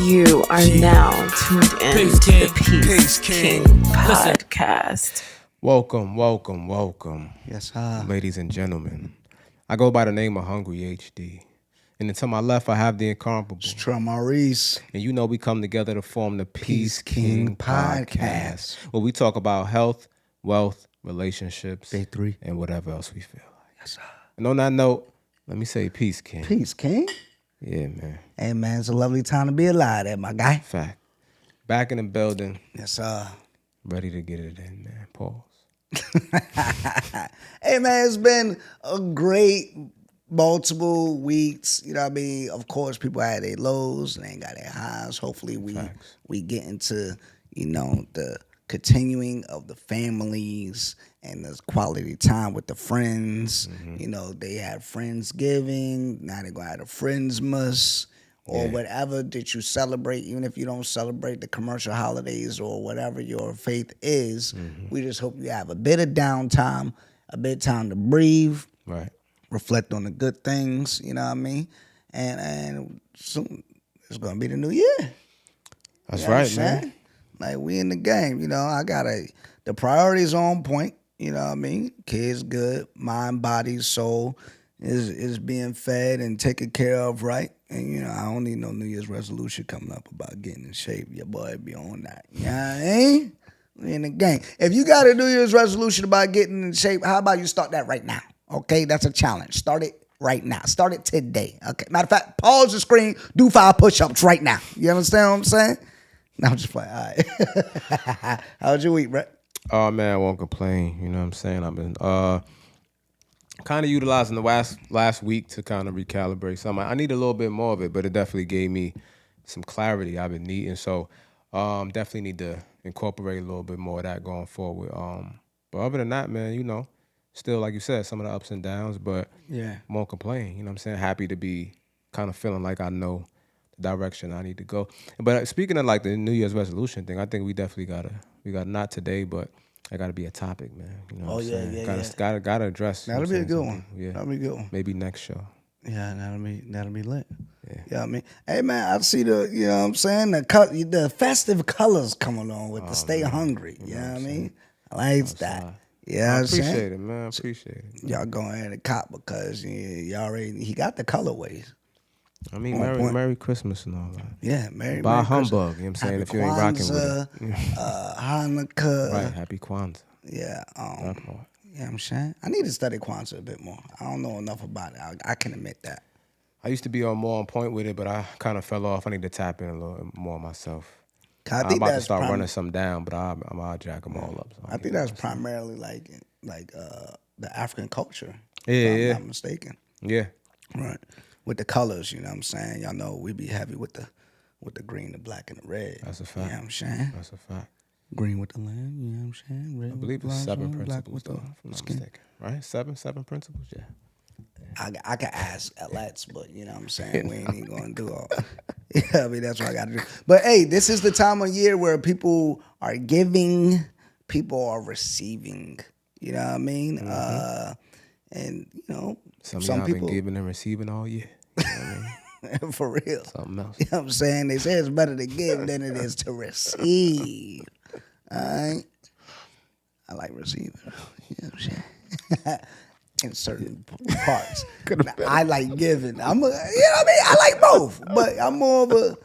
You are now tuned in to the Peace King podcast. Welcome. Yes, Ladies and gentlemen. I go by the name of Hungry HD. And then to my left, I have the incomparable Trell Maurice. And you know we come together to form the Peace King podcast, where we talk about health, wealth, relationships, Day 3, and whatever else we feel like. Yes, sir. And on that note, let me say Peace King. Peace King. Yeah, man. Hey, man, it's a lovely time to be alive there, my guy. Fact. Back in the building. Yes, sir. Ready to get it in, man. Pause. Hey, man, it's been a great multiple weeks. You know what I mean? Of course, people had their lows and they ain't got their highs. Hopefully, we get into, the continuing of the families and the quality time with the friends. Mm-hmm. They had Friendsgiving. Now they're going to have a Friendsmas or whatever that you celebrate, even if you don't celebrate the commercial holidays or whatever your faith is. Mm-hmm. We just hope you have a bit of downtime, a bit of time to breathe, right? Reflect on the good things, you know what I mean? And soon it's going to be the new year. That's right, man. Like, we in the game, I got the priorities on point, you know what I mean? Kids good, mind, body, soul is being fed and taken care of, right? And, I don't need no New Year's resolution coming up about getting in shape. Your boy be on that. You know what I mean? We in the game. If you got a New Year's resolution about getting in shape, how about you start that right now? Okay, that's a challenge. Start it right now. Start it today. Okay. Matter of fact, pause the screen, do 5 push-ups right now. You understand what I'm saying? No, I'm just playing. All right. How was your week, Brett? Oh, man, I won't complain. You know what I'm saying? I've been kind of utilizing the last week to kind of recalibrate something. I need a little bit more of it, but it definitely gave me some clarity I've been needing. So definitely need to incorporate a little bit more of that going forward. But other than that, man, still, like you said, some of the ups and downs, but won't complain. You know what I'm saying? Happy to be kind of feeling like I know the direction I need to go. But speaking of like the New Year's resolution thing, I think we definitely got not today, but it got to be a topic, man. You know what I'm saying? Gotta address. That'll be a good one. Yeah. That'll be a good one. Maybe next show. Yeah, that'll be lit. Yeah. You know what I mean? Hey, man, I see the festive colors coming on with the Stay Hungry. You know what I mean? I like that. Yeah, I appreciate it, man. I appreciate it. Y'all go ahead and cop because he got the colorways. I mean, Merry Christmas and all that. Yeah, Merry humbug, Christmas. You know what I'm saying? Happy if you ain't rocking with it. Hanukkah. Right, Happy Kwanzaa. Yeah. That part. Yeah, I'm saying. I need to study Kwanzaa a bit more. I don't know enough about it. I can admit that. I used to be more on point with it, but I kind of fell off. I need to tap in a little more myself. I'm about to start running some down, but I'll jack them all up. So I think that's primarily like the African culture. If I'm not mistaken. Yeah. Right. With the colors, you know what I'm saying? Y'all know we be heavy with the green, the black, and the red. That's a fact. You know what I'm saying? That's a fact. Green with the land, you know what I'm saying? Red I believe it's 7 principles, though, if I'm not skin. mistaken. Right? Seven principles? Yeah. I can ask Alex, but you know what I'm saying? We ain't even going to do all. Yeah, I mean, that's what I got to do. But hey, this is the time of year where people are giving, people are receiving. You know what I mean? Mm-hmm. And, Some people of y'all been giving and receiving all year. You know what I mean? For real. Something else. You know what I'm saying? They say it's better to give than it is to receive. All right? I like receiving. You know what I'm saying? In certain parts. I like giving. You know what I mean? I like both. But I'm more of a...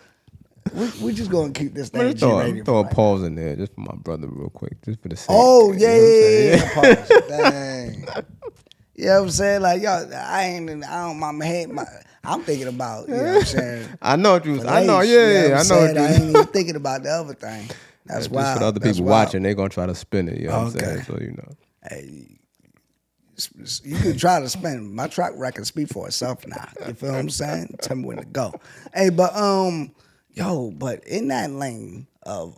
We're just going to keep this thing G-rated. Throw a pause in there just for my brother real quick. Just for the sake. Oh, yeah. Pause. Dang. You know what I'm saying? Like, yo, I'm thinking about, you know what I'm saying? I know what you was. I know, I know what you I ain't even thinking about the other thing. That's why. Just for the other people watching, they're going to try to spin it. You know what I'm saying? So, Hey, you can try to spin. My track record speak for itself now. You feel what I'm saying? Tell me when to go. Hey, but, but in that lane of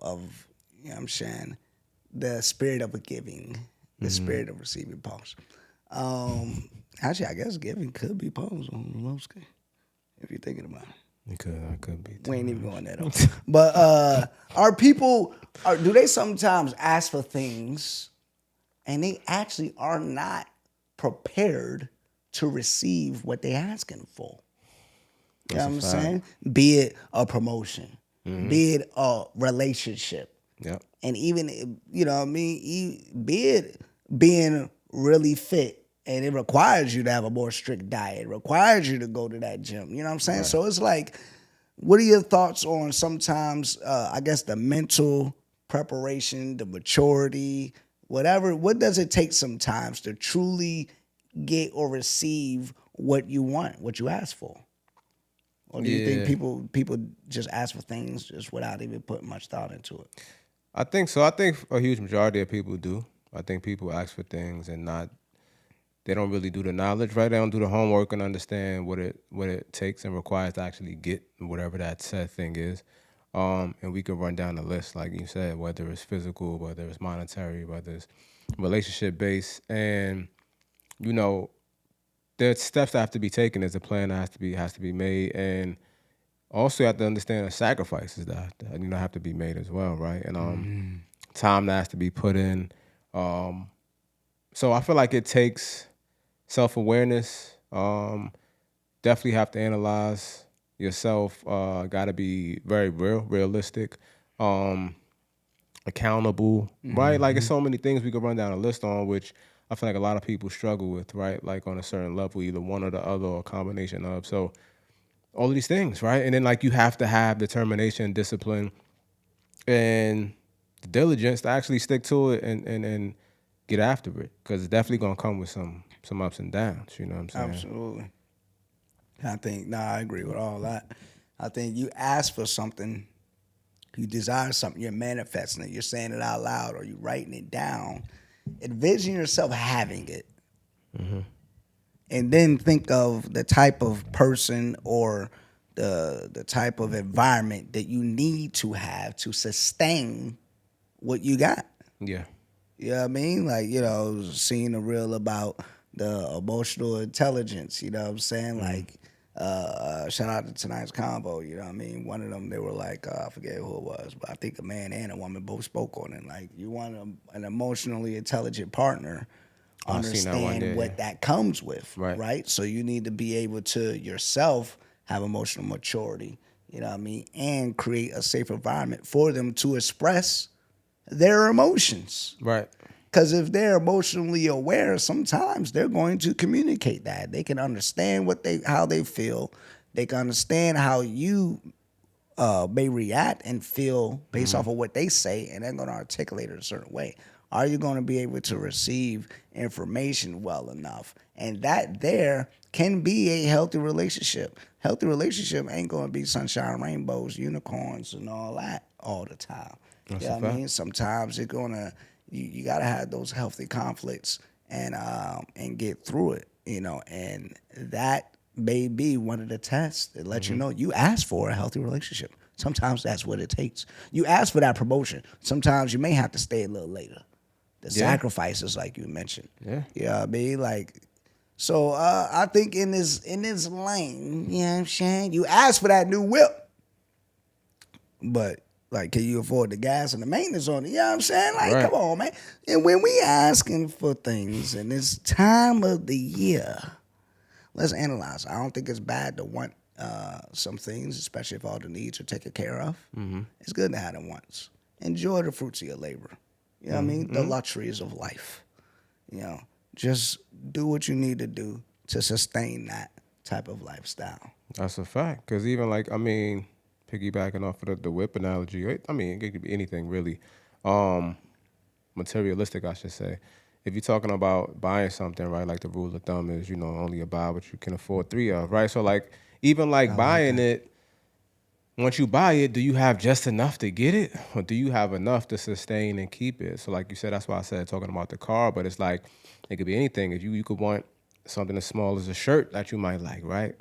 you know what I'm saying, the spirit of a giving, the spirit of receiving, pause. Actually, I guess giving could be pause on the low scale, if you're thinking about it. I could be. We ain't even going that over. But do they sometimes ask for things and they actually are not prepared to receive what they're asking for? You know what I'm saying? Be it a promotion, be it a relationship. Yep. And even, you know what I mean, be it being really fit, and it requires you to have a more strict diet, it requires you to go to that gym, you know what I'm saying? Right. So it's like, what are your thoughts on sometimes, I guess, the mental preparation, the maturity, whatever, what does it take sometimes to truly get or receive what you want, what you ask for? Or do you think people just ask for things just without even putting much thought into it? I think so. I think a huge majority of people do. I think people ask for things and they don't really do the knowledge, right? They don't do the homework and understand what it takes and requires to actually get whatever that said thing is. And we could run down the list, like you said, whether it's physical, whether it's monetary, whether it's relationship based, and there's steps that have to be taken. There's a plan that has to be made, and also you have to understand the sacrifices that have to be made as well, right? And time that has to be put in. So I feel like it takes self-awareness. Definitely have to analyze yourself. Got to be very realistic, accountable, right? Like there's so many things we could run down a list on, which I feel like a lot of people struggle with, right? Like on a certain level, either one or the other or a combination of. So all of these things, right? And then like you have to have determination, discipline, and diligence to actually stick to it and get after it, because it's definitely gonna come with some ups and downs. You know what I'm saying? Absolutely. I agree with all that. I think you ask for something, you desire something, you're manifesting it, you're saying it out loud, or you're writing it down. Envision yourself having it. And then think of the type of person or the type of environment that you need to have to sustain what you got. Yeah. You know what I mean? Like, seeing a reel about the emotional intelligence, you know what I'm saying? Like, shout out to tonight's combo, you know what I mean? One of them, they were like, I forget who it was, but I think a man and a woman both spoke on it. Like, you want an emotionally intelligent partner, understand what that comes with, right? So you need to be able to yourself have emotional maturity, you know what I mean? And create a safe environment for them to express their emotions. Right. Because if they're emotionally aware, sometimes they're going to communicate that. They can understand how they feel. They can understand how you may react and feel based off of what they say, and they're going to articulate it a certain way. Are you going to be able to receive information well enough? And that there can be a healthy relationship. Healthy relationship ain't going to be sunshine, rainbows, unicorns, and all that all the time. You know what I mean? Sometimes it's gonna you gotta have those healthy conflicts and get through it, and that may be one of the tests that let you know you asked for a healthy relationship. Sometimes that's what it takes. You ask for that promotion. Sometimes you may have to stay a little later. The sacrifices, like you mentioned. Yeah. You know what I mean? Like, so I think in this lane, you know what I'm saying? You ask for that new whip, but like, can you afford the gas and the maintenance on it? You know what I'm saying? Like, come on, man. And when we asking for things in this time of the year, let's analyze. I don't think it's bad to want some things, especially if all the needs are taken care of. It's good to have them wants. Enjoy the fruits of your labor. You know what I mean? The luxuries of life. Just do what you need to do to sustain that type of lifestyle. That's a fact. Because even piggybacking off of the whip analogy, it could be anything really. Materialistic, I should say. If you're talking about buying something, right, like the rule of thumb is, only buy what you can afford 3 of, right? So buying it, once you buy it, do you have just enough to get it? Or do you have enough to sustain and keep it? So like you said, that's why I said talking about the car, but it's like, it could be anything. If you could want something as small as a shirt that you might like, right?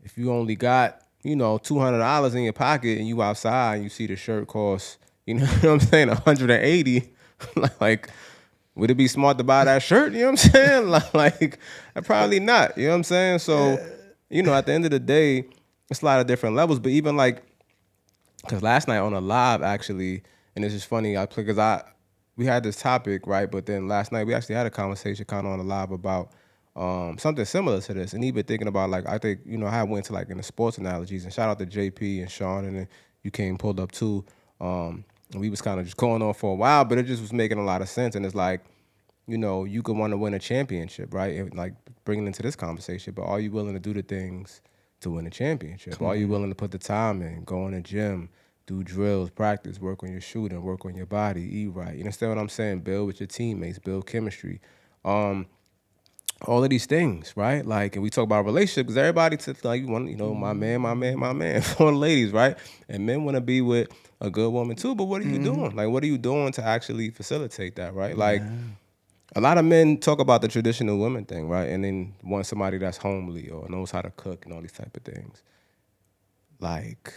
If you only got $200 in your pocket and you outside and you see the shirt cost, what I'm saying, $180, like, would it be smart to buy that shirt? You know what I'm saying? Like, probably not. You know what I'm saying? So, at the end of the day, it's a lot of different levels. But even because last night on a live, actually, and it's just funny, because we had this topic, right? But then last night we actually had a conversation kind of on a live about something similar to this, and even thinking about I think I went to in the sports analogies, and shout out to JP and Sean and you came pulled up too. We was kind of just going on for a while, but it just was making a lot of sense. And it's like, you know, you could want to win a championship, right? And like bringing into this conversation, but are you willing to do the things to win a championship? Are you willing to put the time in, go in the gym, do drills, practice, work on your shooting, work on your body, eat right? You understand what I'm saying? Build with your teammates, build chemistry. All of these things, right? Like, and we talk about relationships because everybody, like, you want, you know, my man, for the ladies, right? And men want to be with a good woman too, but what are you doing? Like, what are you doing to actually facilitate that, right? Like, a lot of men talk about the traditional women thing, right? And then want somebody that's homely or knows how to cook and all these type of things. Like,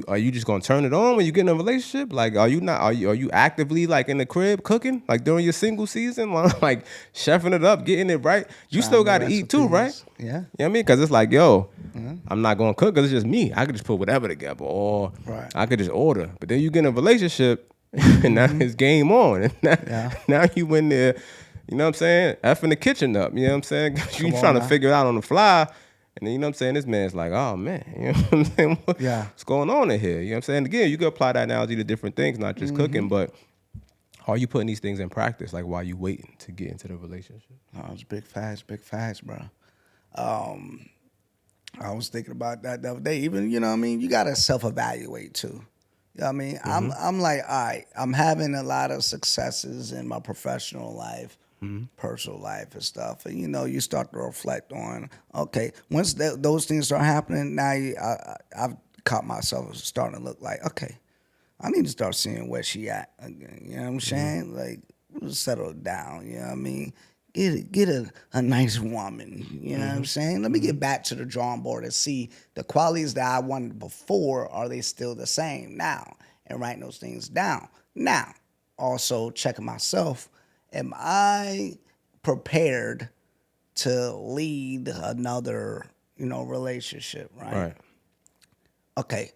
are you just gonna turn it on when you get in a relationship? Like, are you actively like in the crib cooking, like during your single season, like chefing it up, getting it right? You still got to eat too, right? Yeah. You know what I mean? Because it's like, yo, I'm not gonna cook because it's just me. I could just put whatever together, or I could just order. But then you get in a relationship, and now it's game on, and now you in there. You know what I'm saying? Effing the kitchen up. You know what I'm saying? You trying to figure it out on the fly. And then, you know what I'm saying? This man's like, oh, man. You know what I'm saying? What's going on in here? You know what I'm saying? Again, you could apply that analogy to different things, not just cooking, but are you putting these things in practice? Like, while you waiting to get into the relationship? Oh, it's big facts, bro. I was thinking about that the other day. Even, you know what I mean? You got to self-evaluate, too. You know what I mean? I'm like, all right, I'm having a lot of successes in my professional life, personal life and stuff. And, you know, you start to reflect on, okay, once those things start happening, now I've caught myself starting to look like, okay, I need to start seeing where she at again. You know what I'm saying? Like, settle down, you know what I mean? Get a nice woman, you know what I'm saying? Let me get back to the drawing board and see the qualities that I wanted before, are they still the same now? And writing those things down. Now, also checking myself, am I prepared to lead another, you know, relationship, right? Okay,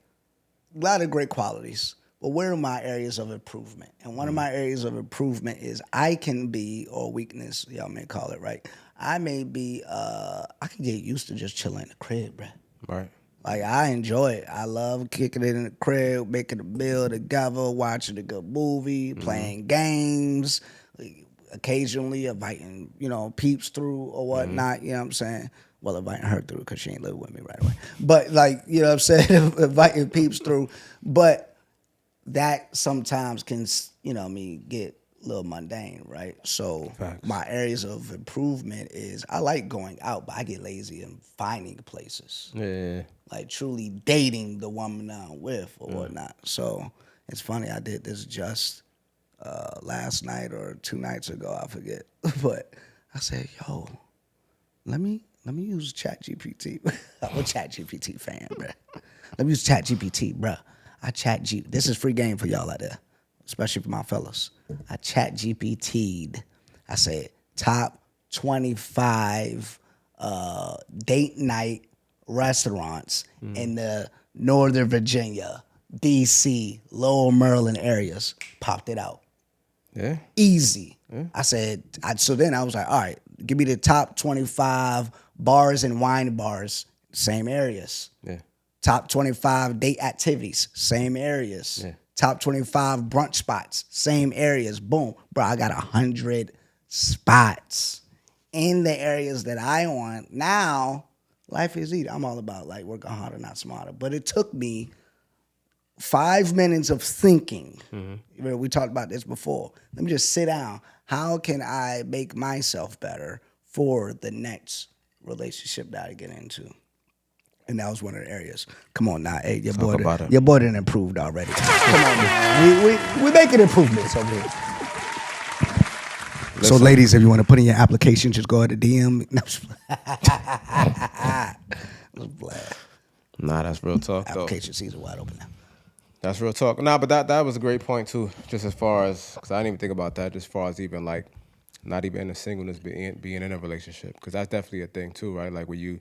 a lot of great qualities. But where are my areas of improvement? And one of my areas of improvement is I can be, or weakness, y'all may call it, right? I may be, I can get used to just chilling in the crib, bro. Right. Like, I enjoy it. I love kicking it in the crib, making a meal together, watching a good movie, playing games, occasionally inviting, you know, peeps through or whatnot, you know what I'm saying? Well, inviting her through because she ain't living with me right away. But, like, you know what I'm saying? Inviting peeps through. But that sometimes can, you know, get a little mundane, right? So my areas of improvement is I like going out, but I get lazy in finding places. Yeah. Like truly dating the woman I'm with or whatnot. So it's funny, I did this just last night or 2 nights ago, I forget. But I said, yo, let me use ChatGPT. I'm a ChatGPT fan, bro. Let me use ChatGPT, bro. This is free game for y'all out there, especially for my fellas. I ChatGPT'd. I said top 25 date night restaurants in the Northern Virginia, DC, Lower Maryland areas. Popped it out. Yeah. Easy. Yeah. I said, so then I was like, all right, give me the top 25 bars and wine bars, same areas. Yeah. Top 25 date activities, same areas. Yeah. Top 25 brunch spots, same areas. Boom. Bro, I got 100 spots in the areas that I want. Now, life is easy. I'm all about like working harder, not smarter. But it took me 5 minutes of thinking. We talked about this before. Let me just sit down. How can I make myself better for the next relationship that I get into? And that was one of the areas. Come on now, hey, your boy done improved already. Come on, man. We making improvements over here. So, ladies, if you want to put in your application, just go ahead to DM. Nah, that's real talk. Application season wide open now. That's real talk. Nah, but that was a great point too. Just as far as, because I didn't even think about that. Just as far as even like, not even in a singleness, being in a relationship, because that's definitely a thing too, right? Like when you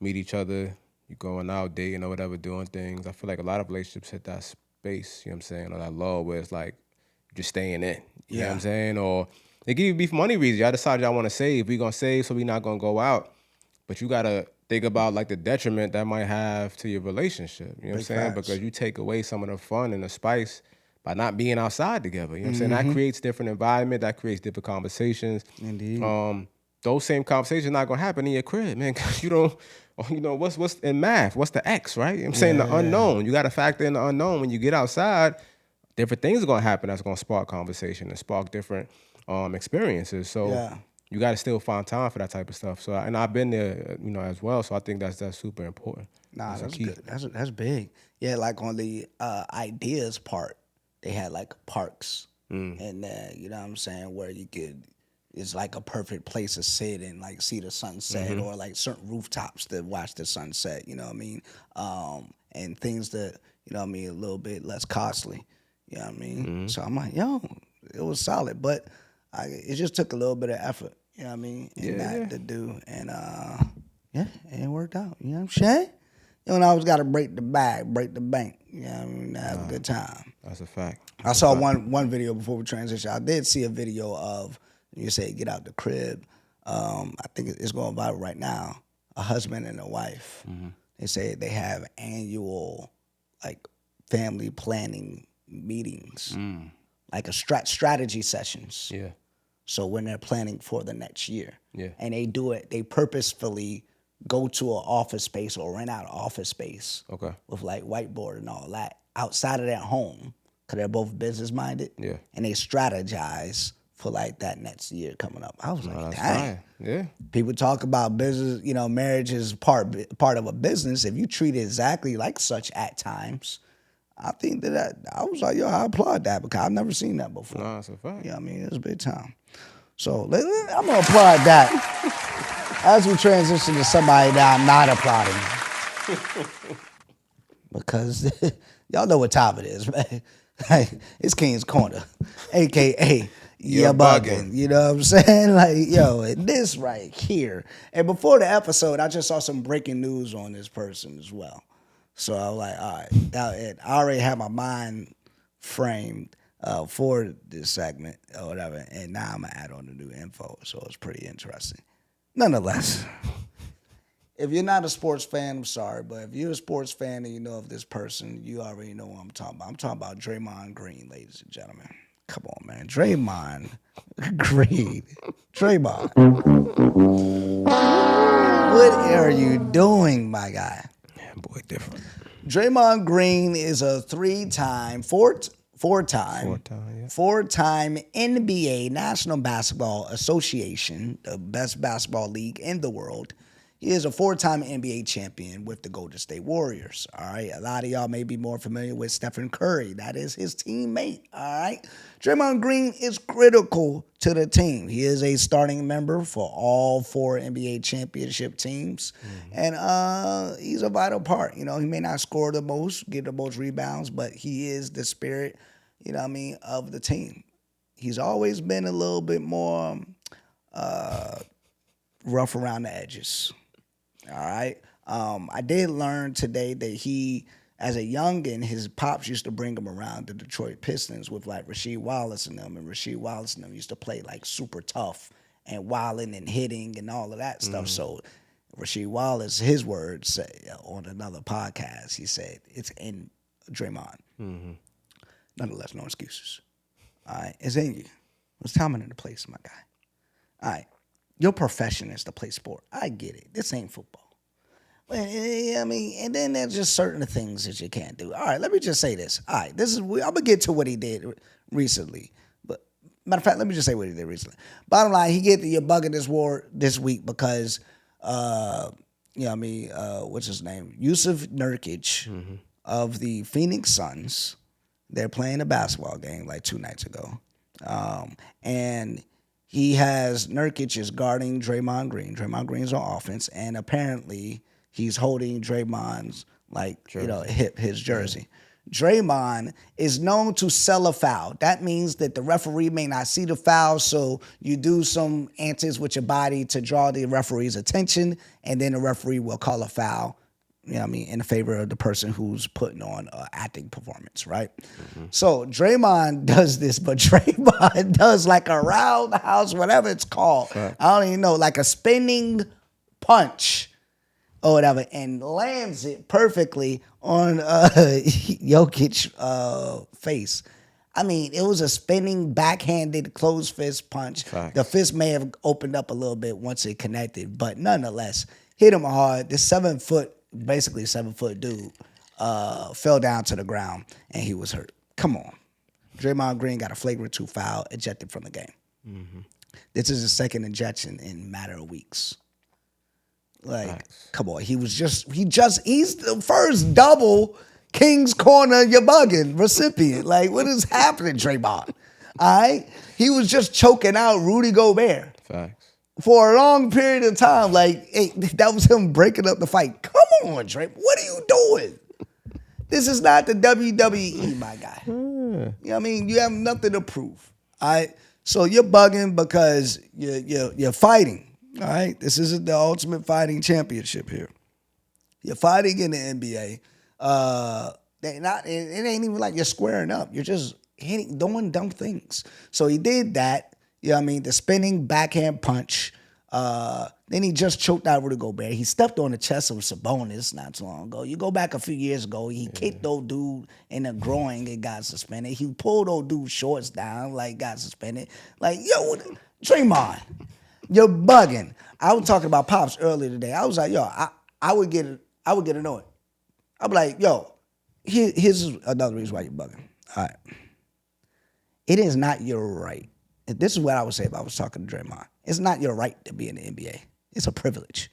meet each other. You going out, dating or whatever, doing things. I feel like a lot of relationships hit that space, you know what I'm saying, or that lull where it's like you're just staying in. You know what I'm saying? Or it could even be for money reasons. Y'all decide y'all want to save. We gonna save, so we not gonna go out. But you gotta think about like the detriment that might have to your relationship. You know what I'm saying? Facts. Because you take away some of the fun and the spice by not being outside together. You know what I'm saying? That creates different environment. That creates different conversations. Indeed. Those same conversations not gonna happen in your crib, man. Because you don't, what's in math? What's the X, right? You know what I'm saying the unknown. You got to factor in the unknown when you get outside. Different things are gonna happen that's gonna spark conversation and spark different experiences. So you got to still find time for that type of stuff. So, and I've been there, as well. So I think that's super important. Nah, that's good. That's big. Yeah, like on the ideas part, they had like parks, and you know what I'm saying, where you could. It's like a perfect place to sit and like see the sunset, or like certain rooftops to watch the sunset. You know what I mean? And things that a little bit less costly. You know what I mean? So I'm like, it was solid, but it just took a little bit of effort. You know what I mean? And that to do, and it worked out. You know what I'm saying? And I always got to break the bank. You know what I mean? Have a good time. That's a fact. I saw one video before we transition. I did see a video of. You say get out the crib. I think it's going viral right now. A husband and a wife. They say they have annual like family planning meetings, like a strategy sessions. Yeah. So when they're planning for the next year, and they do it, they purposefully go to an office space or rent out an office space. Okay. With like whiteboard and all that outside of their home, because they're both business minded. Yeah. And they strategize for like that next year coming up. I was like, that's dang. fine. Yeah. People talk about business, marriage is part of a business. If you treat it exactly like such at times, I think that I was like, I applaud that because I've never seen that before. No, that's a fact. Yeah, I mean, it's big time. So I'm going to applaud that as we transition to somebody that I'm not applauding. Because y'all know what time it is, man. It's King's Corner, a.k.a. You're bugging. You know what I'm saying? Like, this right here. And before the episode, I just saw some breaking news on this person as well. So I was like, all right, I already have my mind framed for this segment or whatever, and now I'm going to add on the new info. So it's pretty interesting. Nonetheless, if you're not a sports fan, I'm sorry, but if you're a sports fan and you know of this person, you already know what I'm talking about. I'm talking about Draymond Green, ladies and gentlemen. Come on, man. Draymond Green. Draymond. What are you doing, my guy? Man, boy, different. Draymond Green is a four-time NBA National Basketball Association, the best basketball league in the world. He is a four-time NBA champion with the Golden State Warriors, all right? A lot of y'all may be more familiar with Stephen Curry. That is his teammate, all right? Draymond Green is critical to the team. He is a starting member for all four NBA championship teams, and he's a vital part. He may not score the most, get the most rebounds, but he is the spirit, of the team. He's always been a little bit more rough around the edges. All right. I did learn today that he, as a youngin', his pops used to bring him around the Detroit Pistons with like Rasheed Wallace and them. And Rasheed Wallace and them used to play like super tough and wilding and hitting and all of that stuff. So Rasheed Wallace, his words on another podcast, he said, it's in Draymond. Nonetheless, no excuses. All right. It's in you. It's time and the place, my guy. All right. Your profession is to play sport. I get it. This ain't football. And then there's just certain things that you can't do. All right, let me just say this. All right, I'm going to get to what he did recently. But matter of fact, let me just say what he did recently. Bottom line, he get the Buggin this war this week because, what's his name? Yusuf Nurkic of the Phoenix Suns. They're playing a basketball game like 2 nights ago. And Nurkic is guarding Draymond Green. Draymond Green's on offense, and apparently he's holding Draymond's his jersey. Draymond is known to sell a foul. That means that the referee may not see the foul, so you do some antics with your body to draw the referee's attention, and then the referee will call a foul, in favor of the person who's putting on an acting performance, right? So Draymond does this, but Draymond does like a roundhouse, whatever it's called. Right. I don't even know, like a spinning punch or whatever, and lands it perfectly on Jokic face. I mean, it was a spinning, backhanded, closed fist punch. Facts. The fist may have opened up a little bit once it connected, but nonetheless, hit him hard. This 7 foot, basically 7 foot dude, fell down to the ground, and he was hurt. Come on. Draymond Green got a flagrant 2 foul, ejected from the game. Mm-hmm. This is his second ejection in a matter of weeks. Like, nice. Come on. He's the first double King's Corner, you're bugging recipient. Like, what is happening, Draymond? All right? He was just choking out Rudy Gobert. Facts. For a long period of time. Like, hey, that was him breaking up the fight. Come on, Draymond. What are you doing? This is not the WWE, my guy. You know what I mean? You have nothing to prove. All right? So you're bugging because you're fighting. All right? This isn't the Ultimate Fighting Championship here. You're fighting in the NBA. It ain't even like you're squaring up. You're just doing dumb things. So he did that. You know what I mean? The spinning backhand punch. Then he just choked out Rudy Gobert. He stepped on the chest of Sabonis not too long ago. You go back a few years ago, he kicked old dude in the groin and got suspended. He pulled old dude's shorts down, like got suspended. Like, yo, Draymond, you're bugging. I was talking about Pops earlier today. I was like, yo, I would get annoyed. I'd be like, yo, here's another reason why you're bugging. All right. It is not your right. This is what I would say if I was talking to Draymond. It's not your right to be in the NBA. It's a privilege.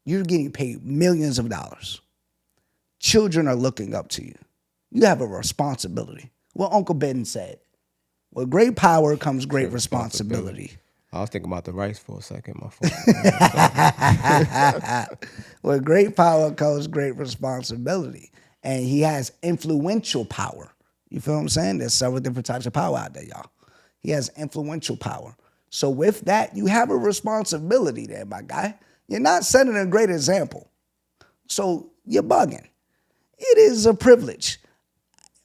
You're getting paid millions of dollars. Children are looking up to you. You have a responsibility. What Uncle Ben said. With great power comes great responsibility. I was thinking about the rice for a second, my fault. With great power comes great responsibility. And he has influential power. You feel what I'm saying? There's several different types of power out there, y'all. He has influential power. So with that, you have a responsibility there, my guy. You're not setting a great example. So you're bugging. It is a privilege.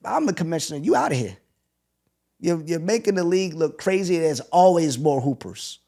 I'm the commissioner. You out of here. You're making the league look crazy. There's always more hoopers.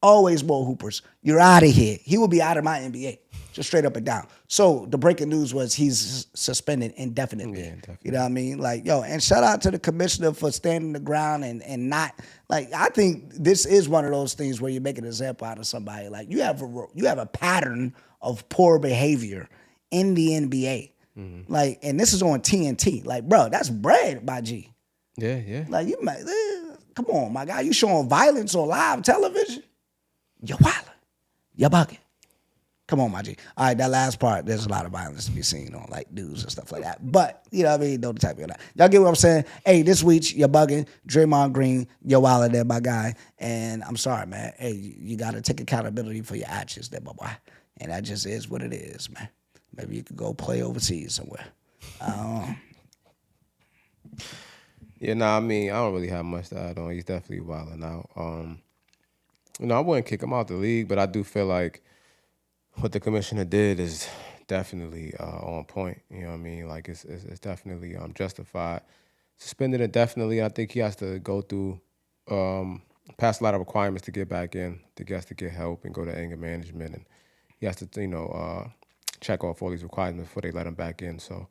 Always more hoopers. You're out of here. He will be out of my NBA. Just straight up and down. So the breaking news was he's suspended indefinitely. Yeah, definitely. You know what I mean? Like, yo, and shout out to the commissioner for standing the ground and not, like, I think this is one of those things where you make an example out of somebody. Like, you have a pattern of poor behavior in the NBA. Mm-hmm. Like, and this is on TNT. Like, bro, that's bread, my G. Yeah, yeah. Like, you might, come on, my guy. You showing violence on live television? You're wilding. You're bugging. Come on, my G. All right, that last part, there's a lot of violence to be seen on, like, news and stuff like that. But, you know what I mean? Don't type me on that. Y'all get what I'm saying? Hey, this week, you're bugging. Draymond Green, you're wilding there, my guy. And I'm sorry, man. Hey, you got to take accountability for your actions there, my boy. And that just is what it is, man. Maybe you could go play overseas somewhere. Yeah, I mean, I don't really have much to add on. He's definitely wilding out. I wouldn't kick him out the league, but I do feel like what the commissioner did is definitely on point. You know what I mean? Like, it's definitely justified. Suspended indefinitely. I think he has to go through, pass a lot of requirements to get back in. I think he has to get help and go to anger management. And he has to, check off all these requirements before they let him back in. So,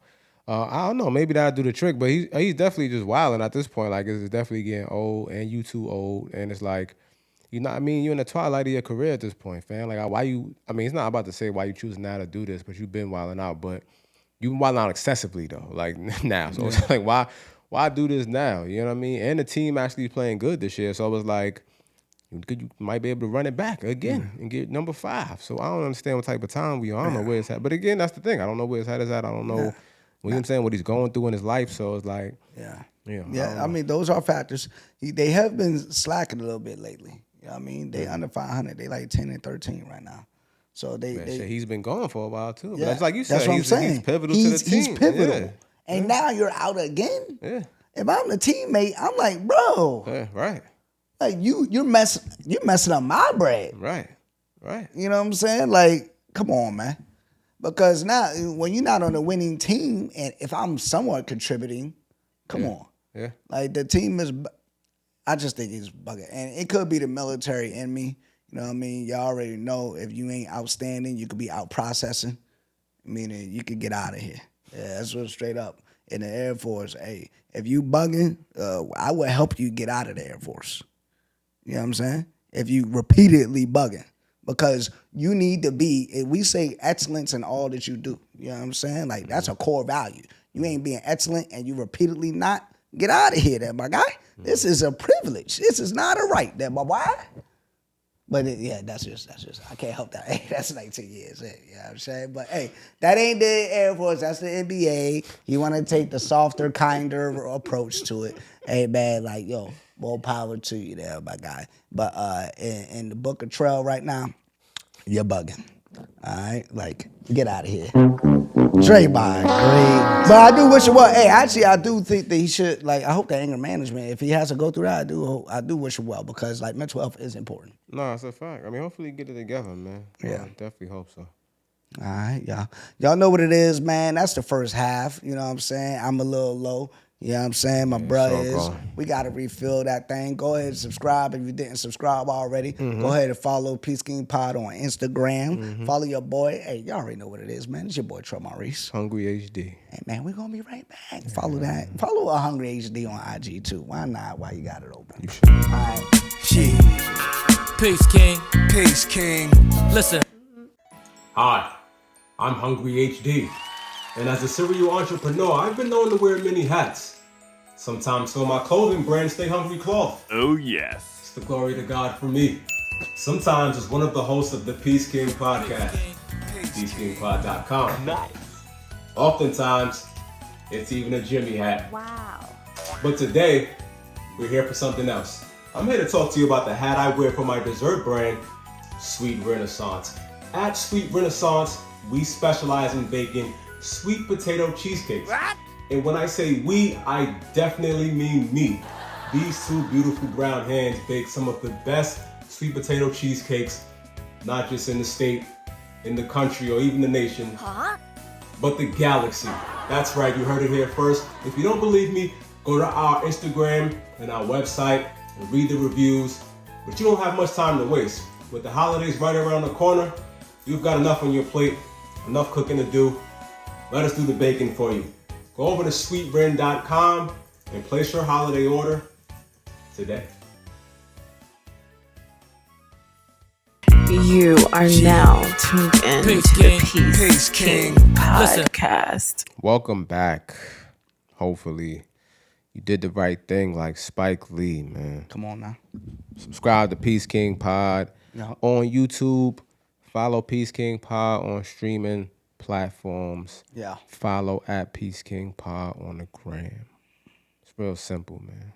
I don't know. Maybe that'll do the trick. But he's definitely just wilding at this point. Like, it's definitely getting old, and you too old. And it's like, you know what I mean? You're in the twilight of your career at this point, fam. Like, it's not about to say why you choose now to do this, but you've been wilding out. But you've been wilding out excessively, though, like, now. So it's like, why do this now? You know what I mean? And the team actually playing good this year. So it was like, you might be able to run it back again and get number 5. So I don't understand what type of time we are. I don't know where it's at. But again, that's the thing. I don't know where his head is at. I don't know, you know what I'm saying, what he's going through in his life. So it's like, I mean, those are factors. They have been slacking a little bit lately. You know what I mean? They under 500. They like 10 and 13 right now. So he's been gone for a while too. But yeah, that's like you said. That's what I'm saying. He's pivotal to the team. He's pivotal. Yeah. And now you're out again? Yeah. If I'm the teammate, I'm like, bro. Yeah, right. Like, you're messing up my bread. Right. You know what I'm saying? Like, come on, man. Because now, when you're not on a winning team, and if I'm somewhat contributing, come on. Yeah. Like, the team is, I just think he's bugging. And it could be the military in me. You know what I mean? Y'all already know if you ain't outstanding, you could be out processing, meaning you could get out of here. Yeah, that's what straight up. In the Air Force, hey, if you bugging, I would help you get out of the Air Force. You know what I'm saying? If you repeatedly bugging. Because you need to be, if we say excellence in all that you do. You know what I'm saying? Like, that's a core value. You ain't being excellent and you repeatedly not, get out of here there, my guy. This is a privilege. This is not a right there, my boy. But that's just, I can't help that. Hey, that's 19 years. Hey, you know what I'm saying? But hey, that ain't the Air Force, that's the NBA. You want to take the softer, kinder approach to it. Hey, man, like, yo, more power to you there, my guy. But in the book of Trell right now, you're bugging. All right? Like, get out of here. Draymond, great. But I do wish it well. Hey, actually, I do think that he should, like, I hope that anger management, if he has to go through that, I do wish him well because, like, mental health is important. No, it's a fact. I mean, hopefully you get it together, man. Yeah. I definitely hope so. All right, y'all. Y'all know what it is, man. That's the first half. You know what I'm saying? I'm a little low. You know what I'm saying? My brother is. We got to refill that thing. Go ahead and subscribe if you didn't subscribe already. Go ahead and follow Peace King Pod on Instagram. Follow your boy. Hey, y'all already know what it is, man. It's your boy, Trell Maurice. Hungry HD. Hey, man, we're going to be right back. Follow that. Follow a Hungry HD on IG, too. Why not? Why you got it open? You should. All right. Peace, King. Peace, King. Listen. Hi, I'm Hungry HD, and as a serial entrepreneur, I've been known to wear many hats. Sometimes for my clothing brand, Stay Hungry Cloth. Oh, yes. It's the glory to God for me. Sometimes as one of the hosts of the Peace King podcast, PeaceKingPod.com. Nice. Oftentimes, it's even a Jimmy hat. Wow. But today, we're here for something else. I'm here to talk to you about the hat I wear for my dessert brand, Sweet Renaissance. At Sweet Renaissance, we specialize in baking sweet potato cheesecakes. What? And when I say we, I definitely mean me. These two beautiful brown hands bake some of the best sweet potato cheesecakes, not just in the state, in the country, or even the nation, but the galaxy. That's right, you heard it here first. If you don't believe me, go to our Instagram and our website and read the reviews. But you don't have much time to waste. With the holidays right around the corner, you've got enough on your plate, enough cooking to do. Let us do the baking for you. Go over to sweetren.com and place your holiday order today. You are now tuned in Peace, to King. the Peace King podcast. Welcome back. Hopefully, you did the right thing like Spike Lee, man. Come on now. Subscribe to Peace King Pod on YouTube. Follow Peace King Pod on streaming platforms. Yeah. Follow at Peace King Pod on the gram. It's real simple, man.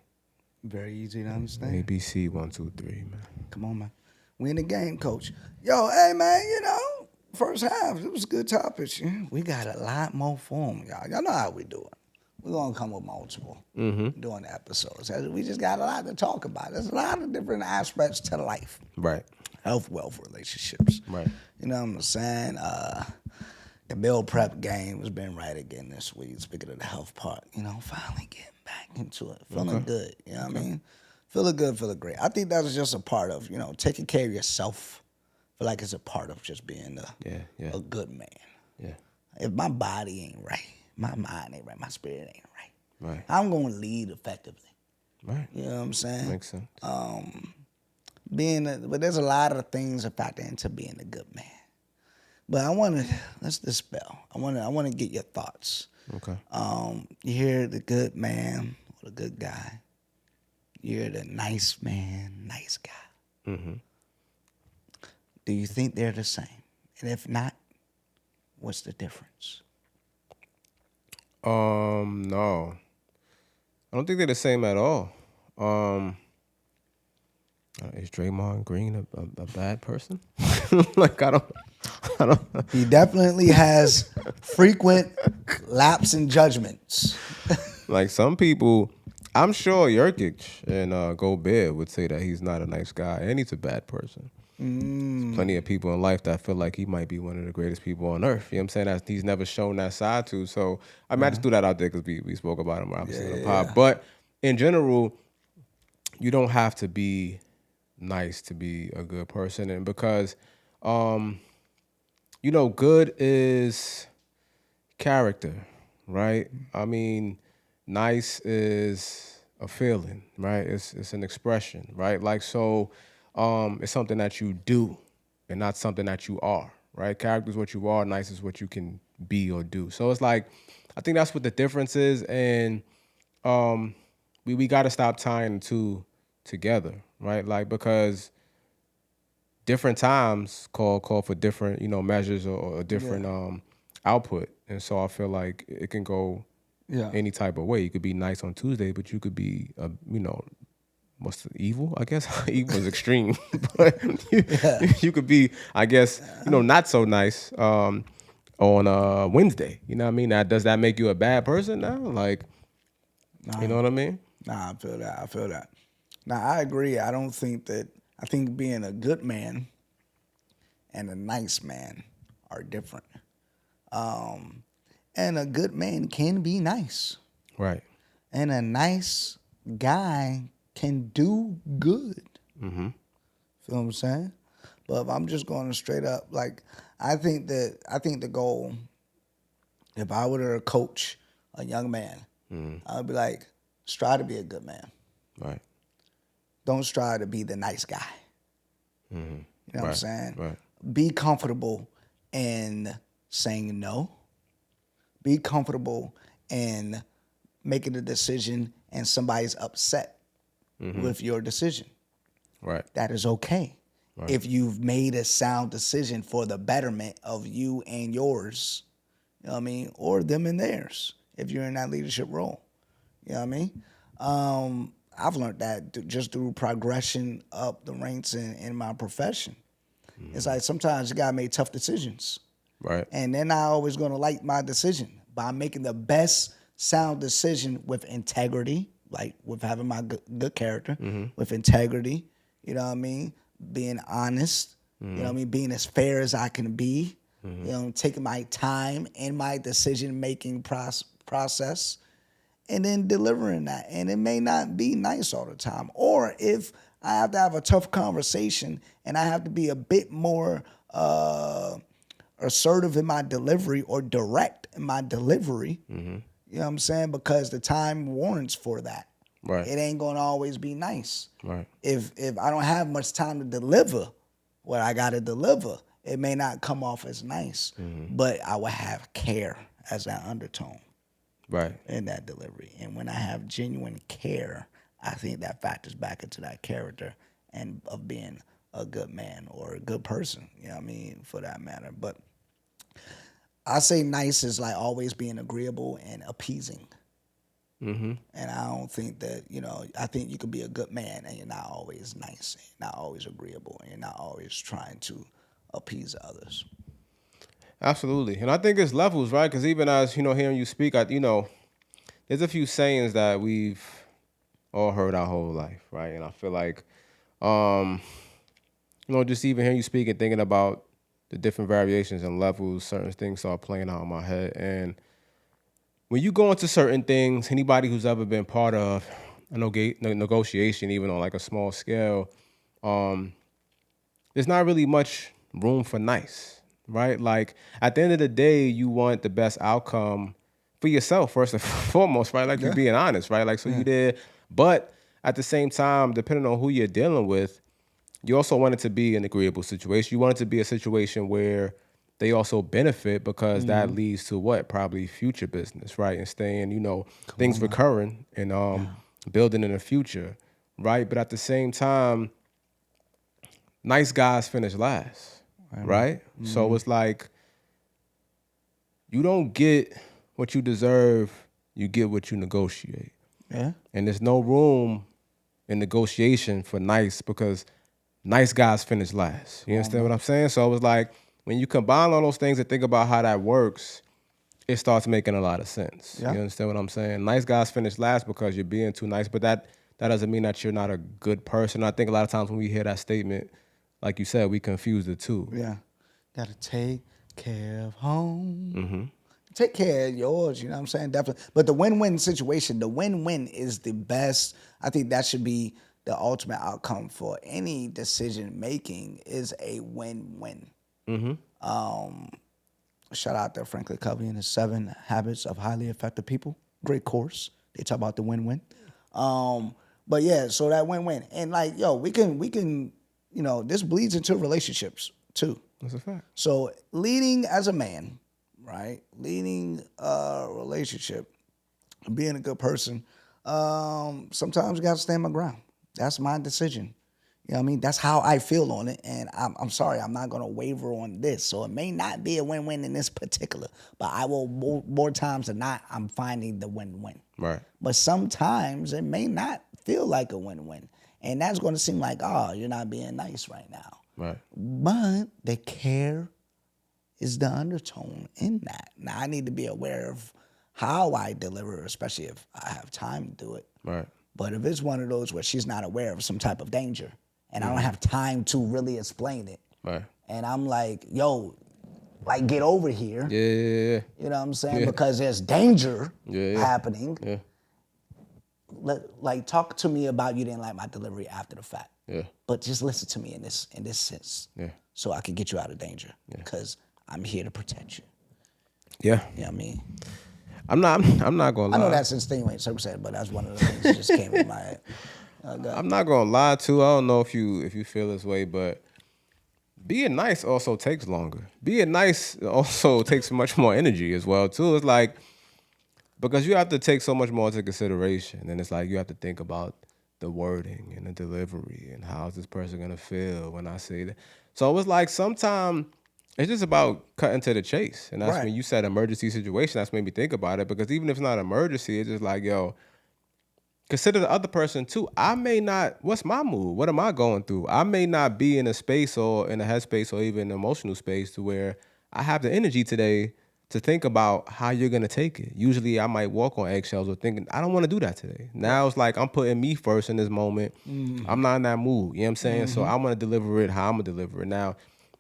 Very easy to understand. ABC 1, 2, 3, man. Come on, man. We in the game, coach. Yo, hey, man, you know, first half, it was good topics. We got a lot more for them, y'all. Y'all know how we do it. We're going to come with multiple during the episodes. We just got a lot to talk about. There's a lot of different aspects to life. Right. Health, wealth, relationships. Right. You know what I'm saying? The meal prep game has been right again this week. Speaking of the health part, you know, finally getting back into it. Feeling good, you know what I mean? Feeling good, feeling great. I think that's just a part of, you know, taking care of yourself. I feel like it's a part of just being a good man. Yeah. If my body ain't right, my mind ain't right, my spirit ain't right, Right. I'm going to lead effectively. Right. You know what I'm saying? Makes sense. But there's a lot of things that factor into being a good man. But let's dispel. I want to get your thoughts. Okay. You hear the good man or the good guy. You hear the nice man, nice guy. Mm-hmm. Do you think they're the same? And if not, what's the difference? No. I don't think they're the same at all. Is Draymond Green a bad person? Like, I don't. He definitely has frequent lapse in judgments. Like, some people, I'm sure Jokic and Gobert would say that he's not a nice guy and he's a bad person. There's plenty of people in life that feel like he might be one of the greatest people on earth. You know what I'm saying? That he's never shown that side to. So I might just threw that out there because we spoke about him obviously in the pod. But in general, you don't have to be nice to be a good person, and because good is character, right? I mean, nice is a feeling, right? It's an expression, right? Like, so it's something that you do and not something that you are, right? Character is what you are, nice is what you can be or do. So it's like, I think that's what the difference is, and we got to stop tying the two together, right? Like, because different times call for different, measures or different output. And so I feel like it can go any type of way. You could be nice on Tuesday, but you could be, what's the evil? I guess evil is extreme, but you could be, I guess, not so nice on Wednesday. You know what I mean? Now, does that make you a bad person now? Like, you know what I mean? Nah, I feel that. Now, I agree. I think being a good man and a nice man are different. And a good man can be nice. Right. And a nice guy can do good. Mm-hmm. Feel what I'm saying? But if I'm just going straight up, like, I think the goal, if I were to coach a young man, I'd be like, strive to be a good man. Right. Don't strive to be the nice guy. Mm-hmm. You know what I'm saying? Right. Be comfortable in saying no. Be comfortable in making a decision and somebody's upset with your decision. Right. That is okay. Right. If you've made a sound decision for the betterment of you and yours, you know what I mean? Or them and theirs, if you're in that leadership role. You know what I mean? I've learned that just through progression up the ranks in my profession. It's like sometimes you gotta make tough decisions. Right. And they're not always gonna like my decision. But I'm making the best sound decision with integrity, like with having my good character, with integrity, you know what I mean? Being honest, you know what I mean? Being as fair as I can be, you know, taking my time in my decision-making process, and then delivering that. And it may not be nice all the time. Or if I have to have a tough conversation and I have to be a bit more assertive in my delivery or direct in my delivery, you know what I'm saying? Because the time warrants for that. Right. It ain't gonna always be nice. Right. If I don't have much time to deliver what I gotta deliver, it may not come off as nice, but I will have care as that undertone. Right. In that delivery. And when I have genuine care, I think that factors back into that character and of being a good man or a good person, you know what I mean, for that matter. But I say nice is like always being agreeable and appeasing. And I don't think that, I think you could be a good man and you're not always nice, and you're not always agreeable, and you're not always trying to appease others. Absolutely. And I think it's levels, right? Because even as, hearing you speak, there's a few sayings that we've all heard our whole life, right? And I feel like, just even hearing you speak and thinking about the different variations and levels, certain things start playing out in my head. And when you go into certain things, anybody who's ever been part of a negotiation, even on like a small scale, there's not really much room for nice, right? Like at the end of the day, you want the best outcome for yourself first and foremost, right? Like you're being honest, right? Like, so you did, but at the same time, depending on who you're dealing with, you also want it to be an agreeable situation. You want it to be a situation where they also benefit, because that leads to what? Probably future business, right? And staying, things recurring and building in the future, right? But at the same time, nice guys finish last, right? So it's like, you don't get what you deserve, you get what you negotiate. Yeah. And there's no room in negotiation for nice, because nice guys finish last. You understand what I'm saying? So it was like, when you combine all those things and think about how that works, it starts making a lot of sense. Yeah. You understand what I'm saying? Nice guys finish last because you're being too nice, but that doesn't mean that you're not a good person. I think a lot of times when we hear that statement, like you said, we confuse the two. Yeah. Gotta take care of home. Take care of yours, you know what I'm saying? Definitely. But the win-win situation, the win-win is the best. I think that should be the ultimate outcome for any decision making is a win-win. Shout out to Franklin Covey and his 7 Habits of Highly Effective People. Great course. They talk about the win-win. But yeah, so that win-win. And like, yo, we can, you know, this bleeds into relationships too. That's a fact. So leading as a man, right? Leading a relationship, being a good person, sometimes you gotta stand my ground. That's my decision. You know what I mean? That's how I feel on it. And I'm sorry, I'm not gonna waver on this. So it may not be a win-win in this particular, but I will more times than not, I'm finding the win-win. Right. But sometimes it may not feel like a win-win. And that's gonna seem like, oh, you're not being nice right now. Right. But the care is the undertone in that. Now I need to be aware of how I deliver, especially if I have time to do it. Right. But if it's one of those where she's not aware of some type of danger and I don't have time to really explain it, Right. and I'm like, yo, like get over here. Yeah. You know what I'm saying? Because there's danger happening. Yeah. Like talk to me about you didn't like my delivery after the fact. Yeah. But just listen to me in this sense. Yeah. So I can get you out of danger. Because I'm here to protect you. Yeah. You know what I mean? I'm not gonna lie. I know that's insinuating circumstance, but that's one of the things that just came in my head. I'm not gonna lie too. I don't know if you feel this way, but being nice also takes longer. Being nice also takes much more energy as well too. It's like, because you have to take so much more into consideration, and it's like you have to think about the wording and the delivery and how's this person gonna feel when I say that. So it's like sometimes it's just about cutting to the chase. And that's when you said emergency situation, that's made me think about it. Because even if it's not an emergency, it's just like, yo, consider the other person too. I may not, what's my mood? What am I going through? I may not be in a space or in a headspace or even an emotional space to where I have the energy today to think about how you're going to take it. Usually I might walk on eggshells or thinking, I don't want to do that today. Now it's like I'm putting me first in this moment. I'm not in that mood. You know what I'm saying? So I'm going to deliver it how I'm going to deliver it. Now,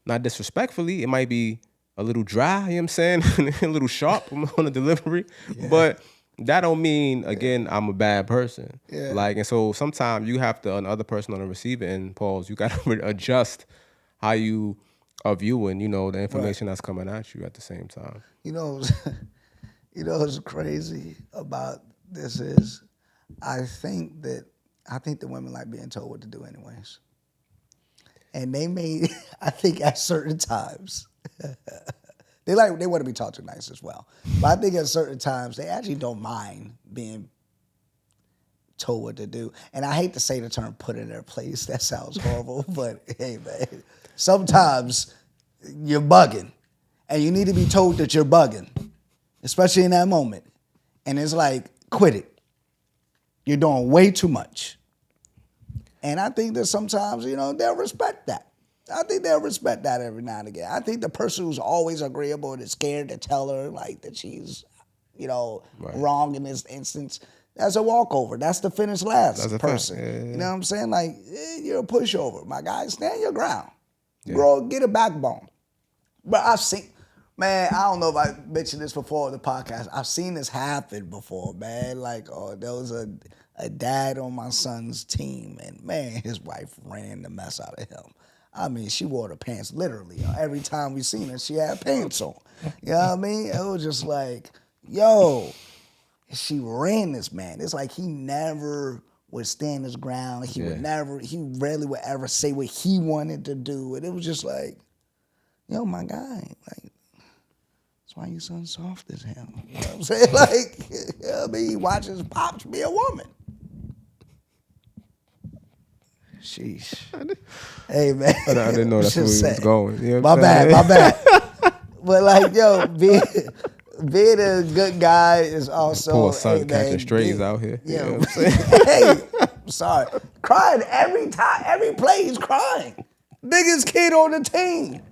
not disrespectfully, it might be a little dry, you know what I'm saying? A little sharp on the delivery. But that don't mean, again, I'm a bad person. Like, and so sometimes you have to, on the other person on the receiving end, pause, you got to adjust how you are viewing, you know, the information that's coming at you at the same time. You know what's crazy about this is I think the women like being told what to do anyways. And they may, I think at certain times, they want to be taught to nice as well. But I think at certain times, they actually don't mind being told what to do. And I hate to say the term put in their place. That sounds horrible. But hey, man, sometimes you're bugging. And you need to be told that you're bugging, especially in that moment. And it's like, quit it. You're doing way too much. And I think that sometimes, you know, they'll respect that. I think they'll respect that every now and again. I think the person who's always agreeable and is scared to tell her, like, that she's, you know, wrong in this instance, that's a walkover. That's the finish last person. You know what I'm saying? Like, you're a pushover. My guy, stand your ground. Bro, get a backbone. But I've seen, man, I don't know if I mentioned this before on the podcast. I've seen this happen before, man. Like, there was a dad on my son's team, and man, his wife ran the mess out of him. I mean, she wore the pants literally. Every time we seen her, she had pants on. You know what I mean? It was just like, yo, she ran this man. It's like he never would stand his ground. He rarely would ever say what he wanted to do. And it was just like, yo, my guy, like, that's why your son's soft as hell. You know what I'm saying? Like, you know what I mean? He watches Pops be a woman. Sheesh. Hey, man. I didn't know that's where he was going. You know my bad. But like, yo, being a good guy is also, poor son hey, catching man, strays out here. Yeah. You know what I'm saying? Hey, I'm sorry. Crying every time, every play he's crying. Biggest kid on the team.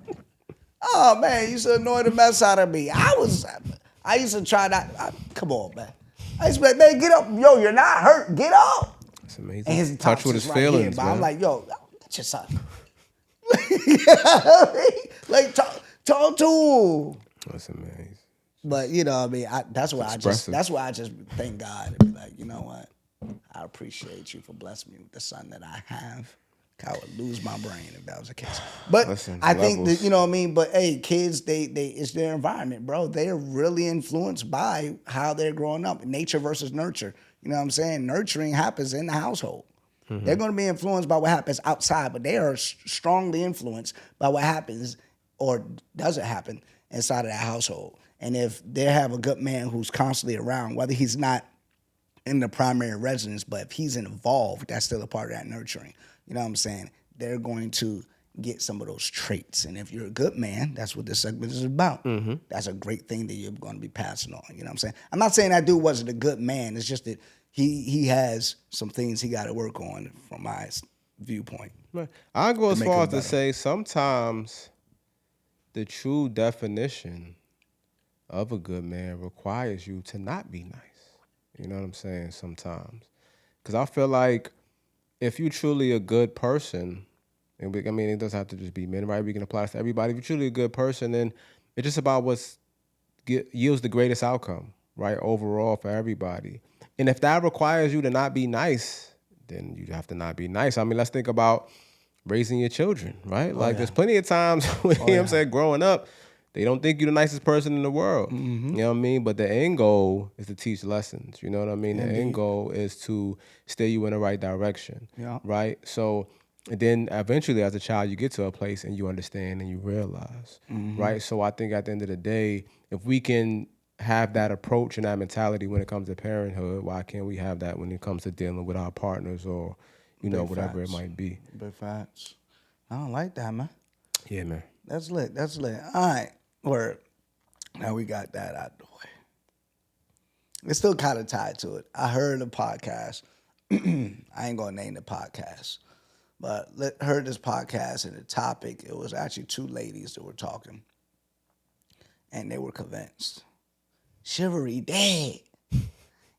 Oh, man, you used to annoy the mess out of me. I used to try not, come on, man. I used to be like, man, get up. Yo, you're not hurt. Get up. That's amazing. And his touch with his feelings, but man. I'm like, yo, get your son. You know what I mean? Like, talk to him. That's amazing. But you know what I mean? That's why I just thank God and be like, you know what? I appreciate you for blessing me with the son that I have. I would lose my brain if that was the case. But Listen, I think levels. that, you know what I mean? But hey, kids, they it's their environment, bro. They're really influenced by how they're growing up. Nature versus nurture. You know what I'm saying? Nurturing happens in the household. They're going to be influenced by what happens outside, but they are strongly influenced by what happens or doesn't happen inside of that household. And if they have a good man who's constantly around, whether he's not in the primary residence, but if he's involved, that's still a part of that nurturing. You know what I'm saying? They're going to get some of those traits. And if you're a good man, that's what this segment is about. That's a great thing that you're going to be passing on. You know what I'm saying? I'm not saying that dude wasn't a good man. It's just that he has some things he got to work on from my viewpoint. Right. I go as make far him as to better. say sometimes the true definition of a good man requires you to not be nice. You know what I'm saying? Sometimes. Because I feel like if you're truly a good person, and I mean, it doesn't have to just be men, right? We can apply this to everybody. If you're truly a good person, then it's just about what yields the greatest outcome, right? Overall for everybody. And if that requires you to not be nice, then you have to not be nice. I mean, let's think about raising your children, right? There's plenty of times when, you know what I'm saying, growing up, they don't think you're the nicest person in the world. You know what I mean? But the end goal is to teach lessons. You know what I mean? The end goal is to steer you in the right direction. Yeah. Right? So and then eventually as a child, you get to a place and you understand and you realize. Right? So I think at the end of the day, if we can have that approach and that mentality when it comes to parenthood, why can't we have that when it comes to dealing with our partners or, you know, whatever it might be? Big facts. I don't like that, man. Yeah, man. That's lit. That's lit. All right. Word. Now we got that out the way. It's still kind of tied to it. I heard a podcast. I ain't going to name the podcast. But heard this podcast and the topic, it was actually two ladies that were talking. And they were convinced. Chivalry dead.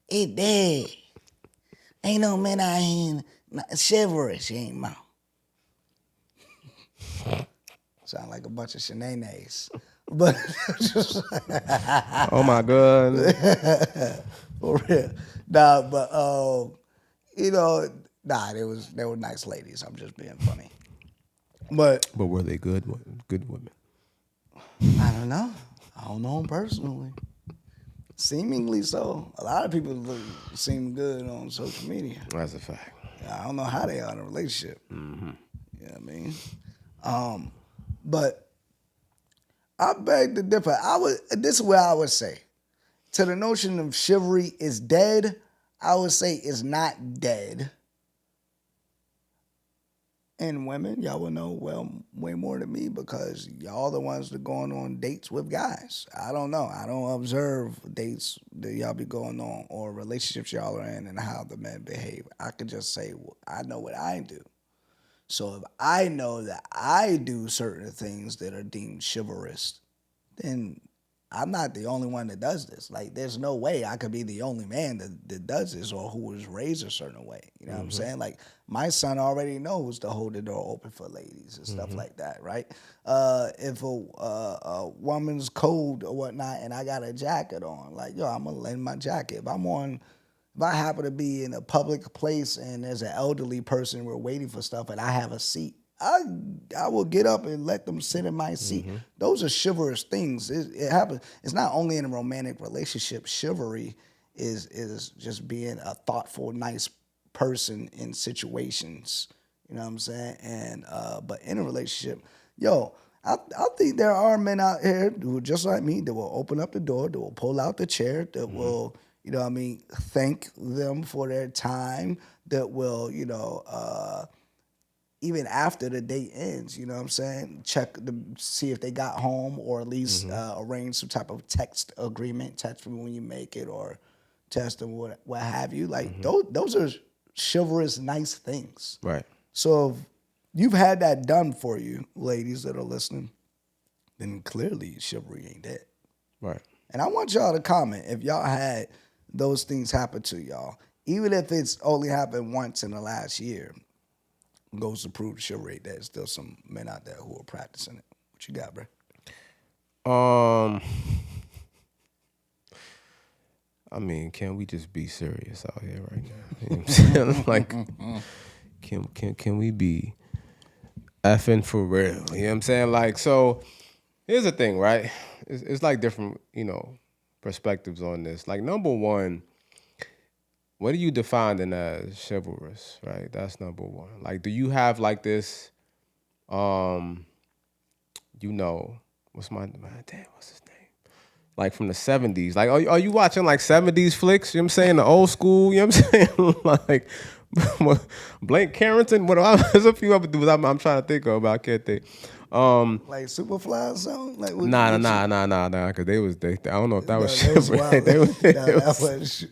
It dead. Ain't no man out here chivalrous anymore. Sound like a bunch of shenanigans. But Oh my God. for real. Nah, but you know, they were nice ladies. I'm just being funny. But were they good women? I don't know. I don't know them personally. Seemingly so. A lot of people seem good on social media. That's a fact. I don't know how they are in a relationship. You know what I mean? But I beg to differ. This is what I would say. To the notion of chivalry is dead, I would say it's not dead. And women, y'all will know way more than me because y'all the ones that going on dates with guys. I don't know. I don't observe dates that y'all be going on or relationships y'all are in and how the men behave. I could just say, well, I know what I do. So if I know that I do certain things that are deemed chivalrous, then I'm not the only one that does this. Like, there's no way I could be the only man that does this or who was raised a certain way. You know what I'm saying? Like, my son already knows to hold the door open for ladies and stuff like that, right? If a woman's cold or whatnot and I got a jacket on, like, yo, I'm going to lend my jacket. If I happen to be in a public place and there's an elderly person, we're waiting for stuff and I have a seat, I will get up and let them sit in my seat. Those are chivalrous things. It happens. It's not only in a romantic relationship. Chivalry is just being a thoughtful, nice person in situations. You know what I'm saying? And but in a relationship, I think there are men out here who are just like me that will open up the door, that will pull out the chair, that will, you know what I mean, thank them for their time, that will, even after the date ends, you know what I'm saying? Check to see if they got home or at least arrange some type of text agreement, text me when you make it or text them what have you. Like those are chivalrous, nice things. Right. So if you've had that done for you, ladies that are listening, then clearly chivalry ain't dead. Right. And I want y'all to comment if y'all had those things happen to y'all, even if it's only happened once in the last year. Goes to prove chivalry. There's still some men out there who are practicing it. What you got, bro? I mean, can we just be serious out here right now? You know what I'm saying? Like, can we be effing for real? You know what I'm saying? Like, so here's the thing, right? It's like different, perspectives on this. Like, number one, what are you defining as chivalrous, right? That's number one. Like, do you have like this, what's his name? Like from the 70s. Like, are you watching like 70s flicks? You know what I'm saying? The old school, you know what I'm saying? Like, Blake Carrington, there's a few other dudes I'm trying to think of, but I can't think. Like Superfly or something? Like, Nah, because they I don't know if that was shit. That was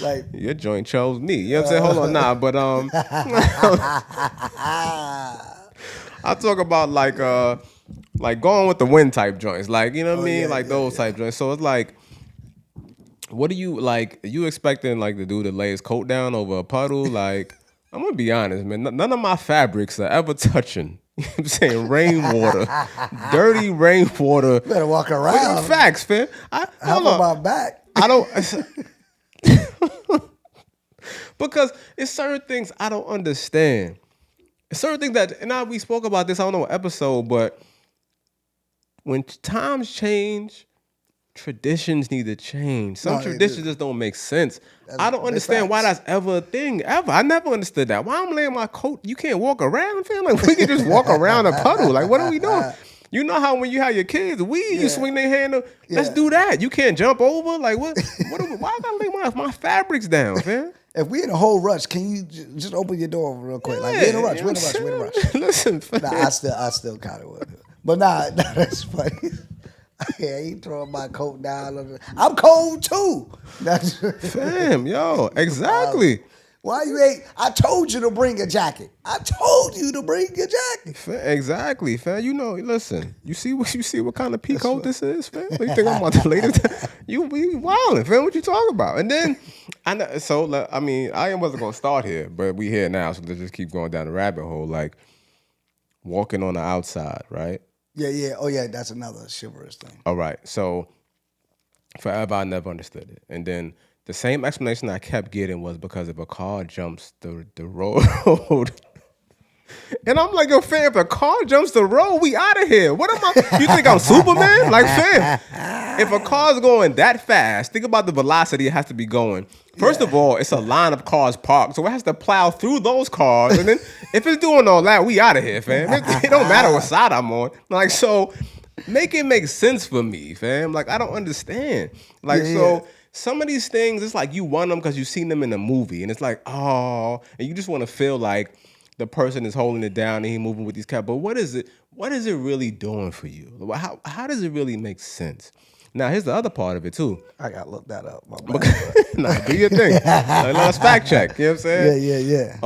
like your joint chose me. You know what I'm saying? Hold on, but I talk about like going with the wind type joints, like, you know what I mean, like those type joints. So it's like, what do you like? Are you expecting like the dude to lay his coat down over a puddle? Like, I'm gonna be honest, man. None of my fabrics are ever touching. You know what I'm saying? Rainwater, dirty rainwater. You better walk around. Facts, man. How about my back? I don't. Because it's certain things I don't understand. It's certain things that, and we spoke about this, I don't know what episode, but when times change, traditions need to change. Some traditions just don't make sense. I don't understand why that's ever a thing, ever. I never understood that. Why I'm laying my coat, you can't walk around, fam? Like, we can just walk around a puddle. Like, what are we doing? You know how when you have your kids, you swing their hand up, let's do that. You can't jump over. Like, why I gotta lay my fabrics down, fam? If we in a whole rush, can you just open your door real quick? Like, we in a rush. Listen, fam. Nah, I still kind of would. But nah, that's funny. I ain't throwing my coat down. I'm cold too. Fam, yo, exactly. Why you ain't? I told you to bring a jacket. I told you to bring a jacket. Exactly, fam. Listen. You see what kind of peacoat this is, fam? What you think I'm about the latest? You wildin', fam. What you talking about? And then I wasn't gonna start here, but we here now, so let's just keep going down the rabbit hole. Like walking on the outside, right? Yeah. Oh yeah, that's another chivalrous thing. All right. So forever I never understood it. And then the same explanation I kept getting was because if a car jumps the road. And I'm like, yo, fam, if a car jumps the road, we out of here. What am I? You think I'm Superman? Like, fam, if a car's going that fast, think about the velocity it has to be going. First of all, it's a line of cars parked, so it has to plow through those cars. And then if it's doing all that, we out of here, fam. It don't matter what side I'm on. Like, so make it make sense for me, fam. Like, I don't understand. Like, some of these things, it's like you want them because you've seen them in a movie. And it's like, oh, and you just want to feel like the person is holding it down and he moving with these cats. But what is it really doing for you? How does it really make sense? Now, here's the other part of it, too. I got to look that up. Do your thing. Let us fact check. You know what I'm saying? Yeah.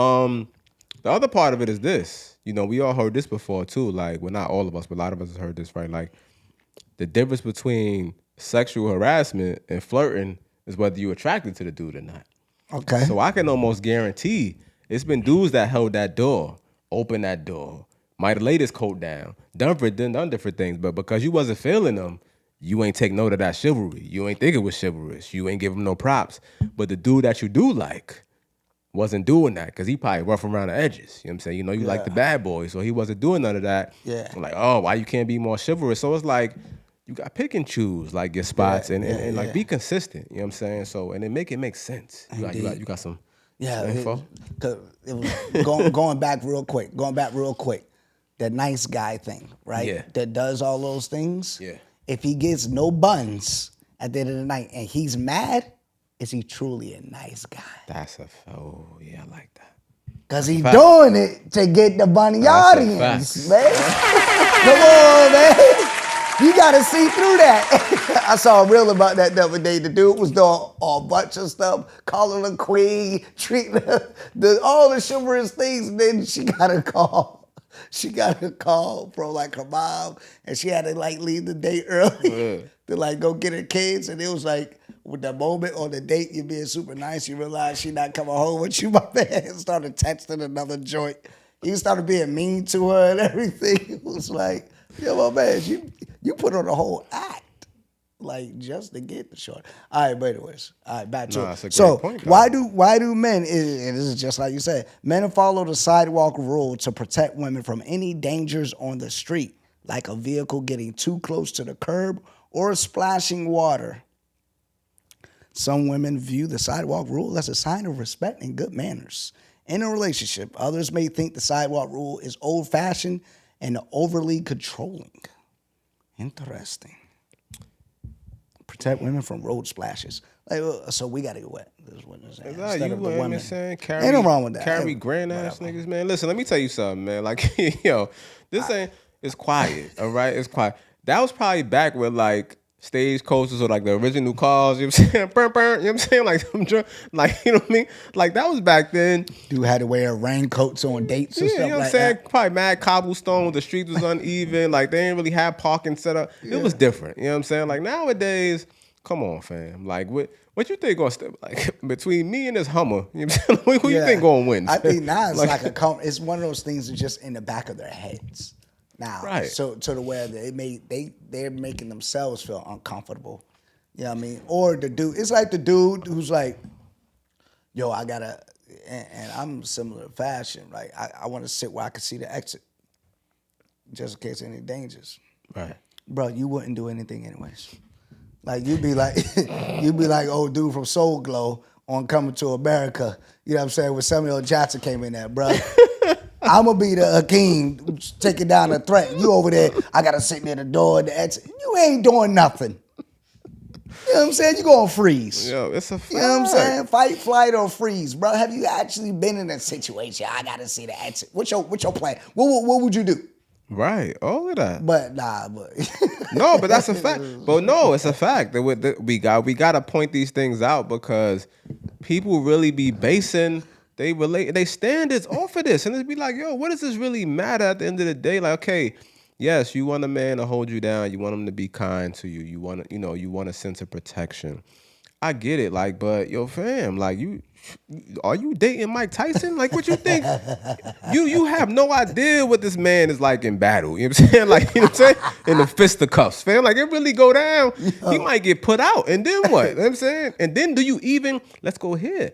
The other part of it is this. We all heard this before, too. Like, well, not all of us, but a lot of us have heard this, right? Like, the difference between sexual harassment and flirting is whether you're attracted to the dude or not. Okay. So I can almost guarantee it's been dudes that held that door, opened that door, might have laid his coat down, done different things, but because you wasn't feeling them, you ain't take note of that chivalry. You ain't think it was chivalrous. You ain't give him no props. But the dude that you do like wasn't doing that because he probably rough around the edges. You know what I'm saying? You like the bad boy, so he wasn't doing none of that. Yeah. I'm like, oh, why you can't be more chivalrous? So it's like, you got to pick and choose like your spots and like be consistent. You know what I'm saying? So, and then make it make sense. You got some info? Because it was going back real quick. The nice guy thing, right? Yeah. That does all those things. Yeah. If he gets no buns at the end of the night and he's mad, is he truly a nice guy? I like that. Because he's doing it to get the bunny audience, man. Come on, man. You got to see through that. I saw a reel about that the other day. The dude was doing a bunch of stuff, calling her queen, treating her, all the chivalrous things, and then she got a call. She got a call from like her mom, and she had to like leave the date early to like go get her kids. And it was like, with the moment on the date, you're being super nice, you realize she not coming home with you, my man. Started texting another joint. He started being mean to her and everything. It was like, yo, my man, you put on a whole act. like just to get the short. All right, but anyways, all right, back to Nah, it. it's a great point, though. Why do men? And this is just like you said, men follow the sidewalk rule to protect women from any dangers on the street, like a vehicle getting too close to the curb or splashing water. Some women view the sidewalk rule as a sign of respect and good manners. In a relationship, others may think the sidewalk rule is old-fashioned and overly controlling. Interesting. Protect women from road splashes. Like, so we gotta get wet. This is what I'm saying. Nah, you women saying carry, ain't no wrong with that. Carry grand ass niggas, man. Listen, let me tell you something, man. Like, yo, this ain't. It's quiet, all right. It's quiet. That was probably back with like stage coasters or like the original cars. You know what I'm saying? Burr, burr, you know what I'm saying? Like you know what I mean? Like that was back then. Dude had to wear raincoats on dates and stuff you know what I'm like saying? that. Probably mad cobblestone. The streets was uneven. Like they didn't really have parking set up. It was different. You know what I'm saying? Like nowadays, come on, fam. Like what you think gonna step like between me and this Hummer? You know what I'm saying? Who you think gonna win? I think now it's like it's one of those things that's just in the back of their heads. Now, right. So to the where they're making themselves feel uncomfortable. You know what I mean? Or the dude, it's like the dude who's like, yo, I gotta, and I'm similar fashion, right? I want to sit where I can see the exit, just in case any dangers. Right. Bro, you wouldn't do anything anyways. Like you'd be like old dude from Soul Glow on Coming to America. You know what I'm saying? When Samuel Jackson came in there, bro. I'm gonna be the Hakeem taking down the threat. You over there, I gotta sit near the door and the exit. You ain't doing nothing. You know what I'm saying? You gonna freeze. Yo, it's a fact. You know what I'm saying? Fight, flight, or freeze, bro. Have you actually been in a situation? I gotta see the exit. What's your plan? What would you do? Right, all of that. But nah, No, but that's a fact. But no, it's a fact that we got to point these things out because people really be basing they standards off of this, and it be like, yo, what does this really matter at the end of the day? Like, okay, yes, you want a man to hold you down, you want him to be kind to you, you want a sense of protection. I get it, like, but yo, fam, like are you dating Mike Tyson? Like, what you think? You have no idea what this man is like in battle. You know what I'm saying? Like, you know what I'm saying? In the fisticuffs, fam. Like, it really go down. He might get put out. And then what? You know what I'm saying? And then let's go here.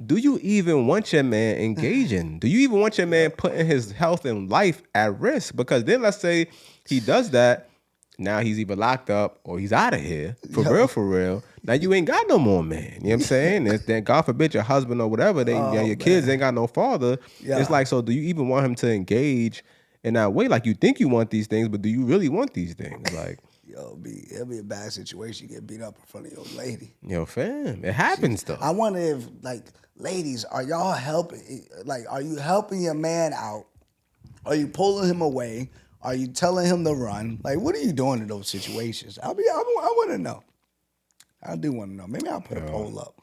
Do you even want your man engaging? Do you even want your man putting his health and life at risk? Because then let's say he does that. Now he's either locked up or he's out of here. For real. Now you ain't got no more man. You know what I'm saying? Then God forbid your husband or whatever, your kids ain't got no father. Yeah. It's like, so do you even want him to engage in that way? Like you think you want these things, but do you really want these things? Like, yo, it'll be a bad situation. You get beat up in front of your lady. Yo, fam, it happens though. I wonder if, like, ladies, are y'all helping? Like, are you helping your man out? Are you pulling him away? Are you telling him to run? Like, what are you doing in those situations? I want to know. I do want to know. Maybe I'll put a poll up.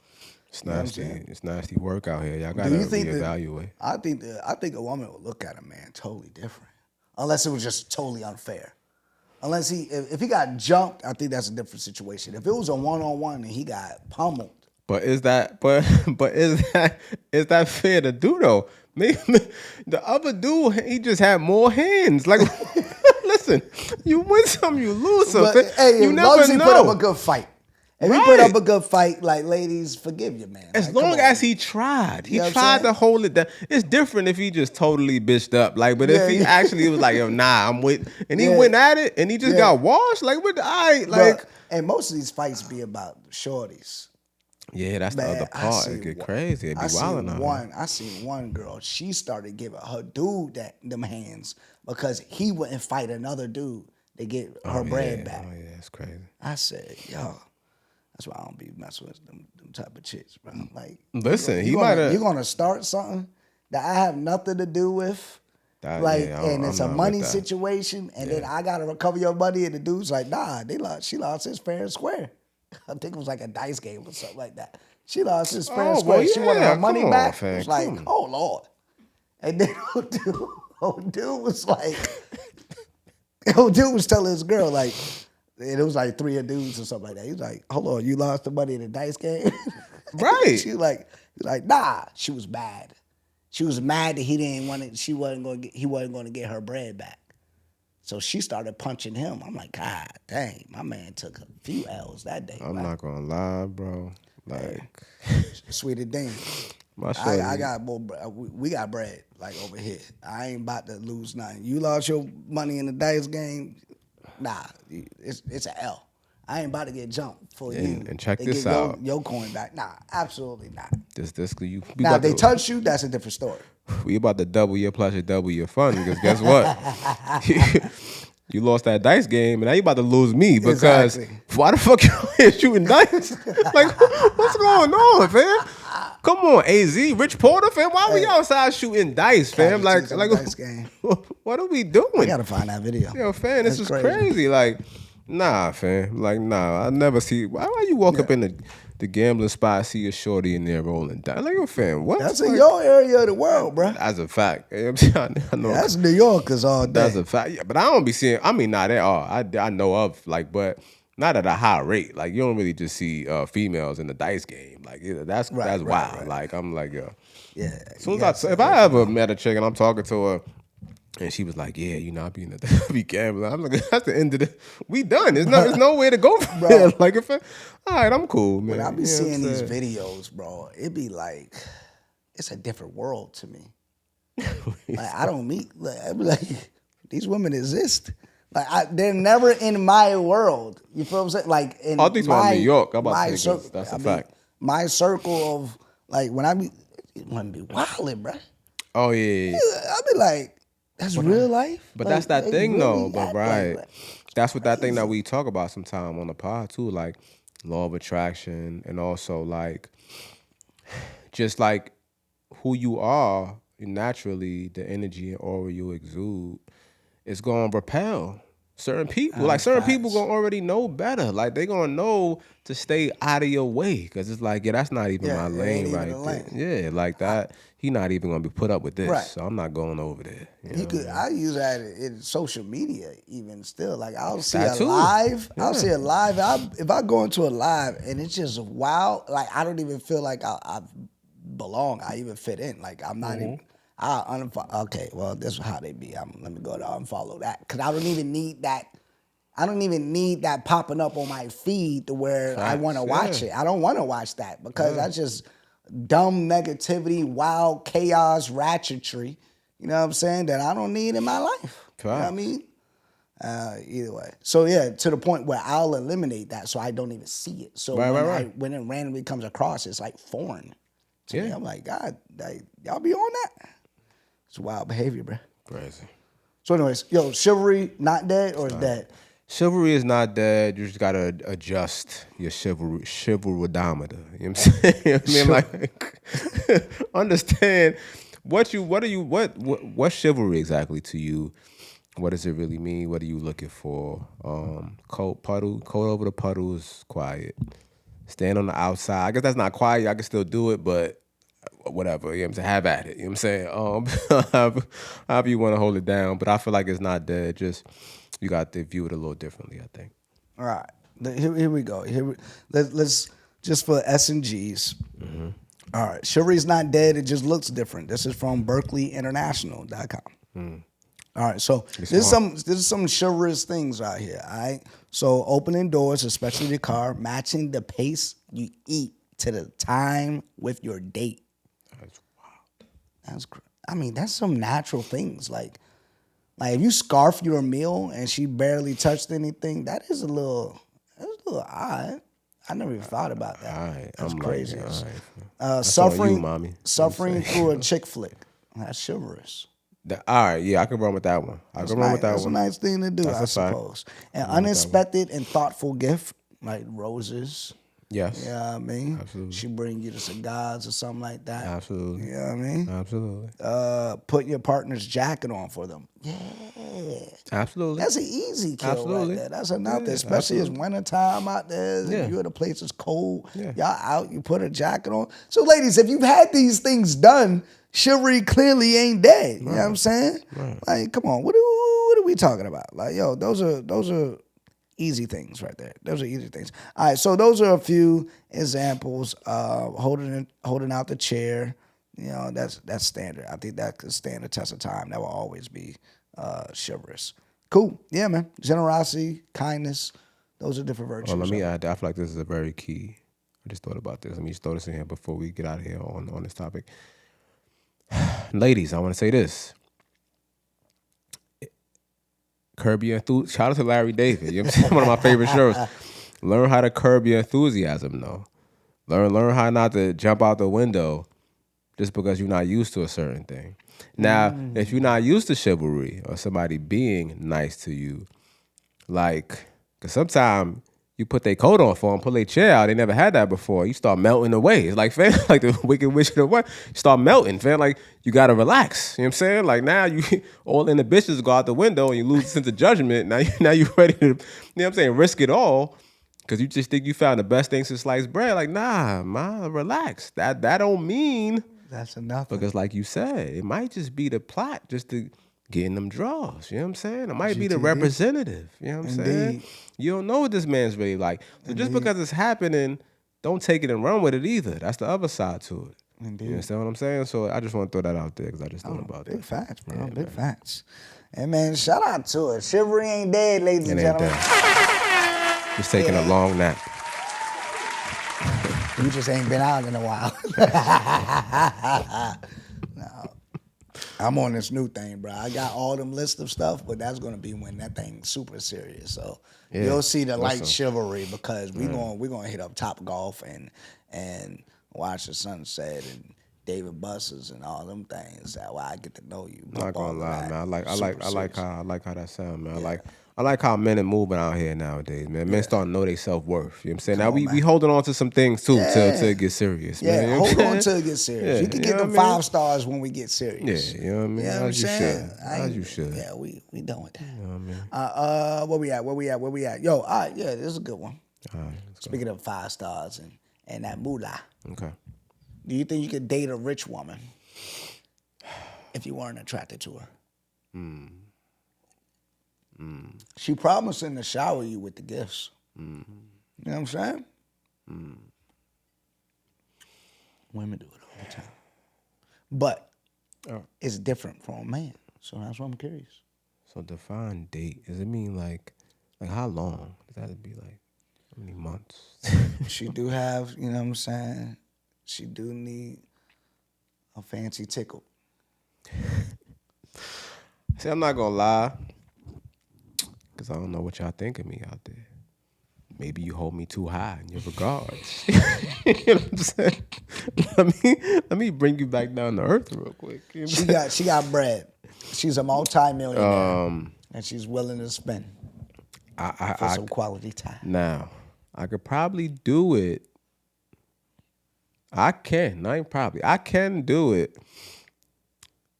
It's nasty. It's nasty work out here. Y'all gotta reevaluate. I think a woman would look at a man totally different, unless it was just totally unfair. Unless if he got jumped, I think that's a different situation. If it was a one-on-one and he got pummeled. But is that fair to do though? Maybe the other dude, he just had more hands. Like, listen, you win some, you lose some. But, hey, you never know. Put up a good fight. If he put up a good fight, like, ladies, forgive your man. As long as he tried. He tried to hold it down. It's different if he just totally bitched up. Like, but if he actually was like, yo, nah, I'm with, and he went at it and he just got washed, like, and most of these fights be about shorties. Yeah, that's the other part. It get crazy. It be wilding on. I seen one girl. She started giving her dude them hands because he wouldn't fight another dude to get her bread back. Oh yeah, it's crazy. I said, yo, that's why I don't be messing with them type of chicks, bro. Like, listen, you're gonna start something that I have nothing to do with. And it's a money situation, and then I gotta recover your money, and the dude's like, nah, she lost his fair and square. I think it was like a dice game or something like that. She lost his fair and square. She wanted her money back. It was like, oh Lord. And then old dude was like, was telling his girl, like, and it was like 3 dudes or something like that. He was like, hold on, you lost the money in the dice game? Right. She was like, nah. She was mad. She was mad that he wasn't going to get her bread back. So she started punching him. I'm like, God dang, my man took a few L's that day. I'm not gonna lie, bro. Like, Sweetie Dean. my I got more. We got bread like over here. I ain't about to lose nothing. You lost your money in the dice game. Nah, it's an L. I ain't about to get jumped for you. And check to this get out. Your coin back. Nah, absolutely not. Now If they touch you, that's a different story. We about to double your pleasure, double your fun. Because guess what? You lost that dice game, and now you about to lose me because why the fuck you out here shooting dice? Like, what's going on, fam? Come on, AZ, Rich Porter, fam. Why we outside shooting dice, fam? Like, dice game. What are we doing? I gotta find that video. Yo, fam, this is crazy. Like, nah, fam. Like, nah, I never see. Why you walk up in the gambling spot, see a shorty in there rolling dice? Like, yo, fam, what? That's in your area of the world, bro. That's a fact. You know what I'm saying? I know. That's New Yorkers all day. That's a fact. Yeah, but I don't be seeing. I mean, not at all. I know of like, but not at a high rate. Like, you don't really just see females in the dice game. Like, that's wild. Right. Like, I'm like, yo. Yeah. As soon as if I ever met a chick and I'm talking to her, and she was like, yeah, you know, I be gambling. I'm like, that's the end of the. We done. There's no way to go from there. Like, all right, I'm cool, man. When I be seeing these videos, bro, it be like, it's a different world to me. Like, I don't meet. Like, I be like, these women exist. Like, they're never in my world. You feel what I'm saying? Like, in I think my New York. I'm about to circle, say that's a fact. My circle of like when I be wilding, bro. Oh yeah. I be like, that's real life. But like, that's that thing really though. But right, that's what that thing that we talk about sometime on the pod too, like law of attraction, and also like just like who you are naturally, the energy and aura you exude is going to repel certain people. Like certain people going to already know better. Like they going to know to stay out of your way because it's like, yeah, that's not even my lane right there. Yeah, like that. He not even going to be put up with this. Right. So I'm not going over there. I use that in social media even still. Like I'll see a live. Yeah. I'll see a live. If I go into a live and it's just wild, like I don't even feel like I belong. I even fit in. Like I'm not even. I unfollow. Okay, well, this is how they be. Let me go to unfollow that because I don't even need that. I don't even need that popping up on my feed to where I want to watch it. I don't want to watch that because that's just dumb negativity, wild chaos, ratchetry. You know what I'm saying? That I don't need in my life. You know what I mean? Either way. So yeah, to the point where I'll eliminate that so I don't even see it. So when it randomly comes across, it's like foreign to me. I'm like, God, y'all be on that? It's wild behavior, bro. Crazy. So anyways, chivalry not dead or is dead? Chivalry is not dead. You just gotta adjust your chivalrodometer. You know what I'm saying? I mean, like, understand what chivalry exactly to you. What does it really mean? What are you looking for? Coat over the puddle is quiet. Stand on the outside. I guess that's not quiet. I can still do it, but whatever, you know what I'm saying? Have at it. You know what I'm saying? However you want to hold it down. But I feel like it's not dead. Just you got to view it a little differently, I think. All right. Here we go. Let's just for S and G's. Mm-hmm. All right. Chivalry's not dead. It just looks different. This is from BerkeleyInternational.com. Mm. All right. So this is some chivalrous things right here. All right. So opening doors, especially the car, matching the pace you eat to the time with your date. That's wild. That's some natural things. Like if you scarf your meal and she barely touched anything, that is a little odd. I never even thought about that. That's crazy. Suffering through a chick flick. That's chivalrous. All right, yeah, I can run with that one. That's a nice thing to do, I suppose. An unexpected and thoughtful gift, like roses. Yes. You know what I mean? Absolutely. She bring you the cigars or something like that. Absolutely. You know what I mean? Absolutely. Put your partner's jacket on for them. Yeah. Absolutely. That's an easy kill right there. That's enough, especially it's wintertime out there. Yeah. You're in a place that's cold. Yeah. Y'all out, you put a jacket on. So ladies, if you've had these things done, chivalry clearly ain't dead. You know what I'm saying? Right. Like, come on, what are we talking about? Like, those are easy things right there. Those are easy things. All right, so those are a few examples. Holding out the chair, that's standard. I think that could stand the test of time. That will always be chivalrous. Cool. Yeah, man. Generosity, kindness. Those are different virtues. Well, let me add. I feel like this is a very key. I just thought about this. Let me just throw this in here before we get out of here on this topic. Ladies, I want to say this. Curb your enthusiasm. Shout out to Larry David. You know what I'm saying? One of my favorite shows. Learn how to curb your enthusiasm, though. Learn how not to jump out the window just because you're not used to a certain thing. Now, if you're not used to chivalry or somebody being nice to you, like, because sometimes you put their coat on for them, pull their chair out, they never had that before. You start melting away. It's like, fam, like the Wicked Witch of the West. You start melting, fam. Like, you got to relax. You know what I'm saying? Like, now you all inhibitions go out the window and you lose a sense of judgment. Now you're ready to, you know what I'm saying, risk it all because you just think you found the best thing since sliced bread. Like, nah, man, relax. That don't mean That's enough. because like you said, it might just be the plot just to get in them draws. You know what I'm saying? It might be the representative. You know what I'm saying? You don't know what this man's really like. So just because it's happening, don't take it and run with it either. That's the other side to it. Indeed. You understand what I'm saying? So I just want to throw that out there because I just thought about Big that. facts, bro. Yeah, Big man. facts. And man, shout out to it. Chivalry ain't dead, ladies and It ain't gentlemen. that. Just taking a long nap. You just ain't been out in a while. No. I'm on this new thing, bro. I got all them list of stuff, but that's gonna be when that thing's super serious. So Yeah. you'll see the light Listen. chivalry because we're gonna hit up Top Golf and watch the sunset and David Buster's and all them things. That way I get to know you. I'm not gonna lie, man. I like Super how that sound, man. I like how men are moving out here nowadays, man. Men starting to know their self-worth. You know what I'm saying? Now we holding on to some things too to get serious, Yeah, man. You know what hold I'm on saying? till it gets serious. Yeah, you can you get know them what I mean? 5 stars when we get serious. Yeah, you know what I mean? You know what I'm As you saying? should. As you should. Yeah, we done with that. You know what I mean? Where we at? Yo, all right, yeah, this is a good one. All right, let's go. Speaking of 5 stars and that moolah, Okay. do you think you could date a rich woman if you weren't attracted to her? She promising to shower you with the gifts. You know what I'm saying? Women do it all the time. But it's different from a man. So that's why I'm curious. So define date. Does it mean like how long? Does that have to be like how many months? She do have, you know what I'm saying? She do need a fancy tickle. See, I'm not gonna lie, because I don't know what y'all think of me out there. Maybe you hold me too high in your regards. You know what I'm saying? Let me bring you back down to earth real quick. You know what I'm saying? She got bread. She's a multi-millionaire, and she's willing to spend for some quality time. Now, I could probably do it. I can do it.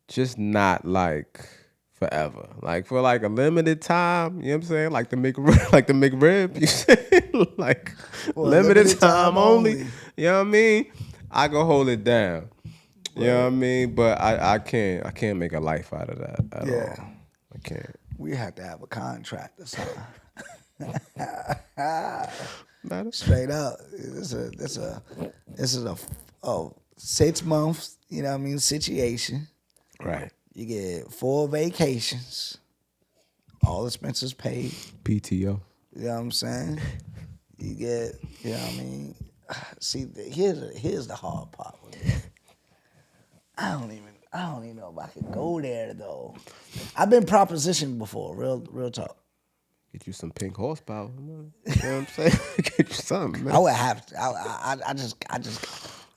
Just not like forever. Like for like a limited time, you know what I'm saying? Like the McRib, you say? Like limited time only. You know what I mean? I can hold it down. You know what I mean? But I can't make a life out of that at all. I can't. We have to have a contract or something. Matter? Straight up. This is a 6 months, you know what I mean, situation. Right. You get 4 vacations, all expenses paid. PTO. You know what I'm saying? You get, you know what I mean? See, here's the hard part with me. I don't even know if I could go there though. I've been propositioned before, real talk. Get you some pink horsepower. You know what I'm saying? Get you something, man. I would have to.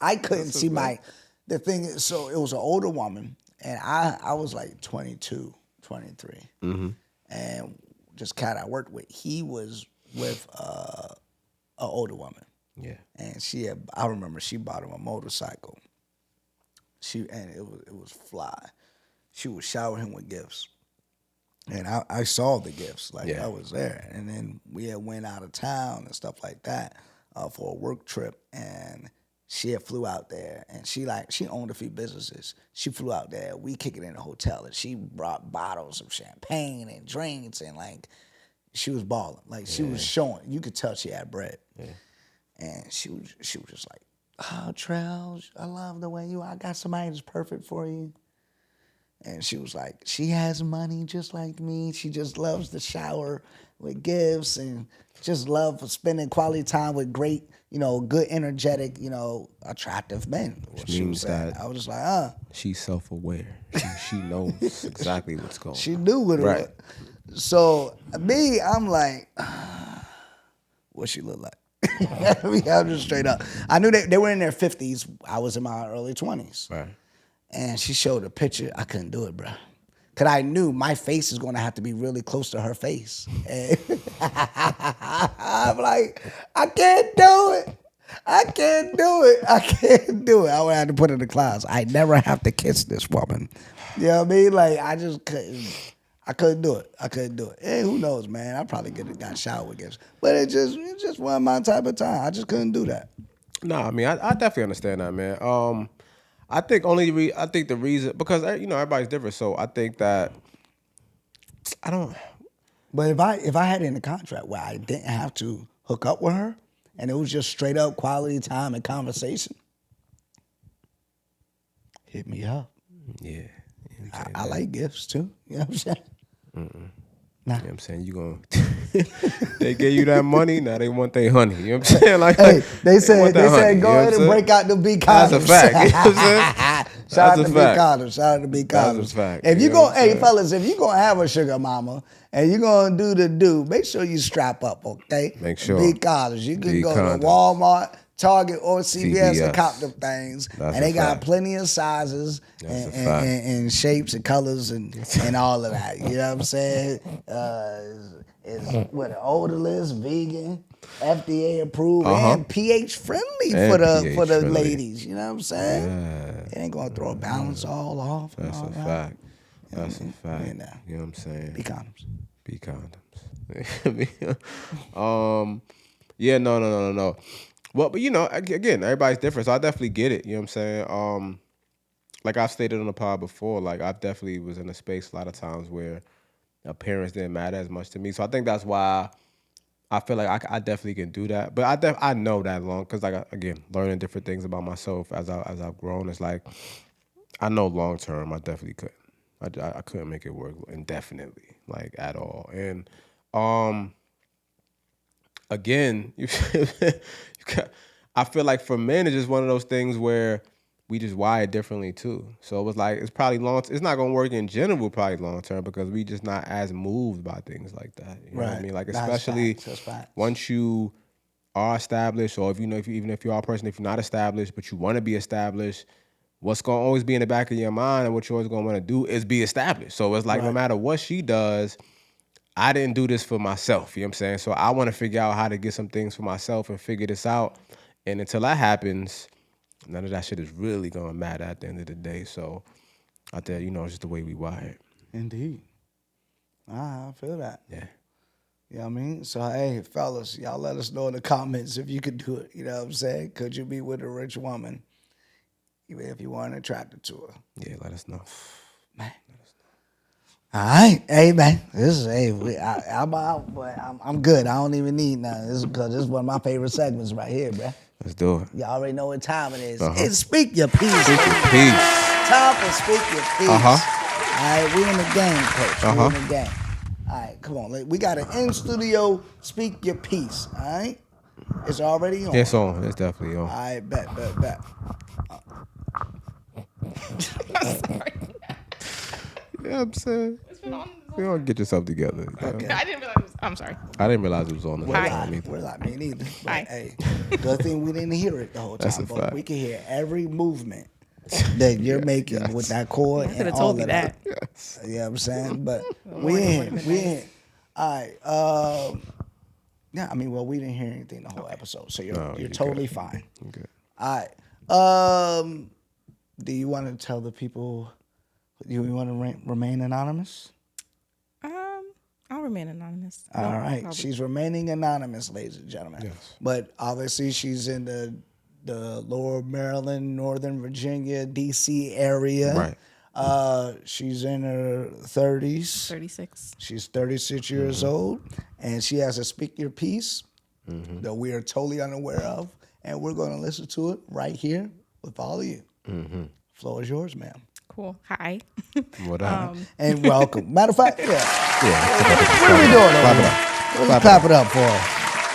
I couldn't see the thing is, so it was an older woman, and I was like 22, 23. Mm-hmm. And this cat I worked with, he was with an older woman. Yeah. And I remember she bought him a motorcycle. And it was fly. She would shower him with gifts. And I saw the gifts, like I was there. And then we had went out of town and stuff like that for a work trip. And she had flew out there, and she owned a few businesses. She flew out there. We kick it in a hotel, and she brought bottles of champagne and drinks, and like she was balling. Like she was showing. You could tell she had bread. Yeah. And she was just like, "Oh, Trell, I love the way I got somebody that's perfect for you." And she was like, she has money just like me. She just loves to shower with gifts and just love spending quality time with great, good, energetic, attractive men. Which She means was saying. that I was just like, she's self-aware. She knows exactly what's going on. She knew what it Right. was. So me, I'm like, what she look like? I'm just straight up. I knew they were in their 50s. I was in my early 20s. Right. And she showed a picture. I couldn't do it, bro. Because I knew my face is going to have to be really close to her face. And I'm like, I can't do it. I can't do it. I can't do it. I would have to put it in the class. I never have to kiss this woman. You know what I mean? Like, I just couldn't. I couldn't do it. I couldn't do it. Hey, who knows, man? I probably got showered with gifts. But it just wasn't my type of time. I just couldn't do that. No, I mean, I definitely understand that, man. I think the reason, because everybody's different, so I think that I don't. But if I had it in the contract where I didn't have to hook up with her and it was just straight up quality time and conversation, hit me up. Yeah. I like gifts too. You know what I'm saying? Nah. You know what I'm saying? You gonna they gave you that money, now they want their honey. You know what I'm saying? Like, Hey, they said want that honey, go you know ahead what and I'm break out the B condoms. That's a fact. You know what I'm saying? Shout out That's to a B fact. condoms. Shout out to B condoms. That's a fact. If You you know go, what I'm saying? fellas, if you gonna have a sugar mama and you gonna do the do, make sure you strap up, okay? Make sure. B condoms. You can B go condoms. to Walmart, Target, or CVS and CVS. cop them things, That's and they a got fact. plenty of sizes That's a and, fact. and shapes and colors and all of that. You know what I'm saying? It's what, odorless, vegan, FDA approved, and pH friendly And for the pH for the friendly. ladies. You know what I'm saying? Yeah. It ain't gonna throw a balance all off. and That's all a that. fact. That's a fact. Yeah, nah. You know what I'm saying? Be condoms. Be condoms. Yeah, no. Well, but again, everybody's different, so I definitely get it. You know what I'm saying? Like I've stated on the pod before, like I definitely was in a space a lot of times where appearance didn't matter as much to me. So I think that's why I feel like I definitely can do that. But I know that long because again, learning different things about myself as I've grown, it's like I know long term I definitely couldn't. I couldn't make it work indefinitely, like at all. And again, I feel like for men it's just one of those things where we just wired differently too. So it was like it's probably it's not gonna work in general probably long term because we just not as moved by things like that. You know what I mean? Like That's especially facts. That's facts. once you are established, or even if you are a person, if you're not established but you want to be established, what's gonna always be in the back of your mind and what you're always gonna want to do is be established. So it's like no matter what she does, I didn't do this for myself. You know what I'm saying? So I want to figure out how to get some things for myself and figure this out. And until that happens, none of that shit is really gonna matter at the end of the day. So out there, it's just the way we wired. Indeed. I feel that. Yeah. You know what I mean? So, hey, fellas, y'all let us know in the comments if you could do it. You know what I'm saying? Could you be with a rich woman even if you weren't attracted to her? Yeah, let us know. Man. All right. Hey, man. I'm good. I don't even need none. This is one of my favorite segments right here, bruh. Let's do it. You already know what time it is. It's Speak Your Peace. Peace. Time for Speak Your Peace. All right, we in the game, coach. We in the game. All right, come on. We got an in-studio Speak Your Peace, all right? It's already on. It's on. It's definitely on. All right, bet. Yeah, I'm saying. You don't get yourself together. Okay. I didn't realize it was, I'm sorry. I didn't realize it was on. We're like me neither. But, Hi. hey, good thing we didn't hear it the whole That's time, a but fact. we can hear every movement that you're making with that chord Could and have all told me of that. You know what I'm saying? But we in. All right. Yeah, I mean, well, we didn't hear anything the whole episode, so you're totally fine. Okay. All right. Do you want to tell the people? Do you want to remain anonymous? I'll remain anonymous. All right. I'll be- She's remaining anonymous, ladies and gentlemen. Yes. But obviously, she's in the lower Maryland, Northern Virginia, D.C. area. Right. She's in her 30s. 36. She's 36 years old, and she has a Speak Your Peace that we are totally unaware of, and we're going to listen to it right here with all of you. Floor is yours, ma'am. Cool. Hi. What up? And welcome. Matter of fact, yeah. Yeah. What are we doing Clap over it here? up. Let's clap it up for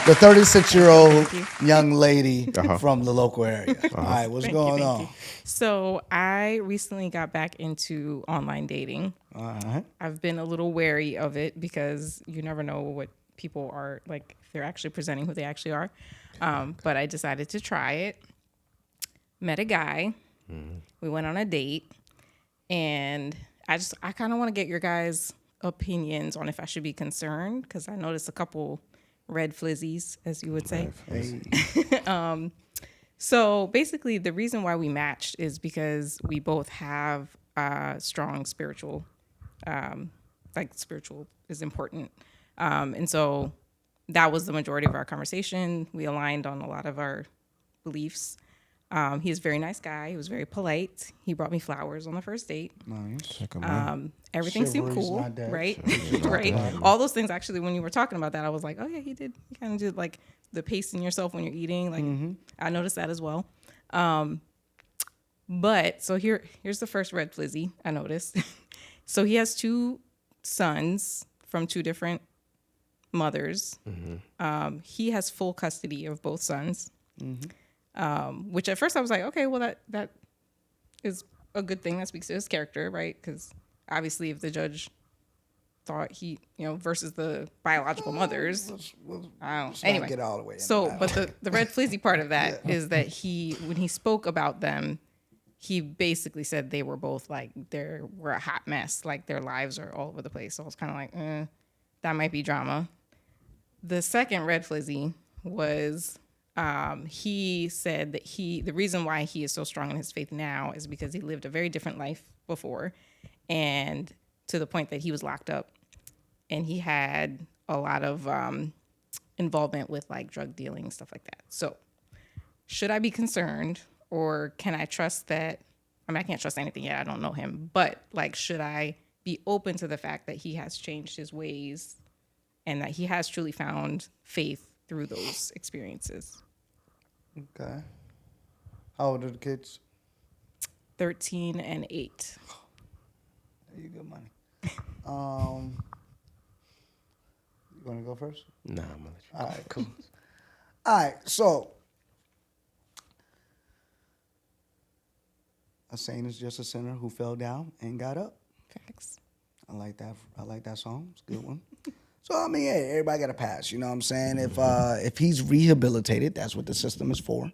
the 36-year-old young lady Uh-huh. from the local area. All right, what's going Thank on? you. So I recently got back into online dating. All right. I've been a little wary of it because you never know what people are like, if they're actually presenting who they actually are. But I decided to try it. Met a guy. We went on a date. And I kind of want to get your guys' opinions on if I should be concerned, because I noticed a couple red flizzies, as you would say. So basically, the reason why we matched is because we both have strong spiritual, spiritual is important. And so that was the majority of our conversation. We aligned on a lot of our beliefs. He's a very nice guy. He was very polite. He brought me flowers on the first date. Nice. Everything seemed Chivalry's cool, not dead. right? Right. All those things, actually, when you were talking about that, I was like, oh yeah, he did. He kind of did like the pacing yourself when you're eating. Like I noticed that as well. But so here's the first red flizzy I noticed. So he has 2 sons from 2 different mothers. He has full custody of both sons. Which at first I was like, okay, well that is a good thing. That speaks to his character, right? Because obviously, if the judge thought he, versus the biological mothers, I don't. Let's Anyway, not get all the way. so but the red flizzy part of that is that when he spoke about them, he basically said they were both like were a hot mess, like their lives are all over the place. So I was kind of like, that might be drama. The second red flizzy was. He said that the reason why he is so strong in his faith now is because he lived a very different life before, and to the point that he was locked up, and he had a lot of involvement with like drug dealing, stuff like that. So should I be concerned, or can I trust that? I mean, I can't trust anything yet. I don't know him, but like, should I be open to the fact that he has changed his ways and that he has truly found faith through those experiences? Okay. How old are the kids? 13 and 8. There you go, money. You want to go first? Nah, I'm gonna let you. All right, cool. All right, so a saint is just a sinner who fell down and got up. Facts. I like that. I like that song. It's a good one. So I mean, hey, everybody got a pass. You know what I'm saying? If he's rehabilitated, that's what the system is for.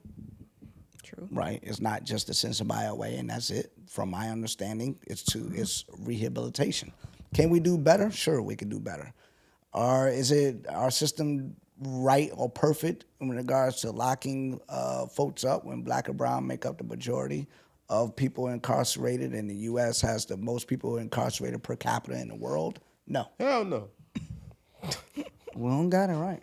True. Right? It's not just to send somebody away and that's it. From my understanding, it's rehabilitation. Can we do better? Sure, we can do better. Or is it our system right or perfect in regards to locking folks up when black or brown make up the majority of people incarcerated, and the U.S. has the most people incarcerated per capita in the world? No. Hell no. We don't got it right.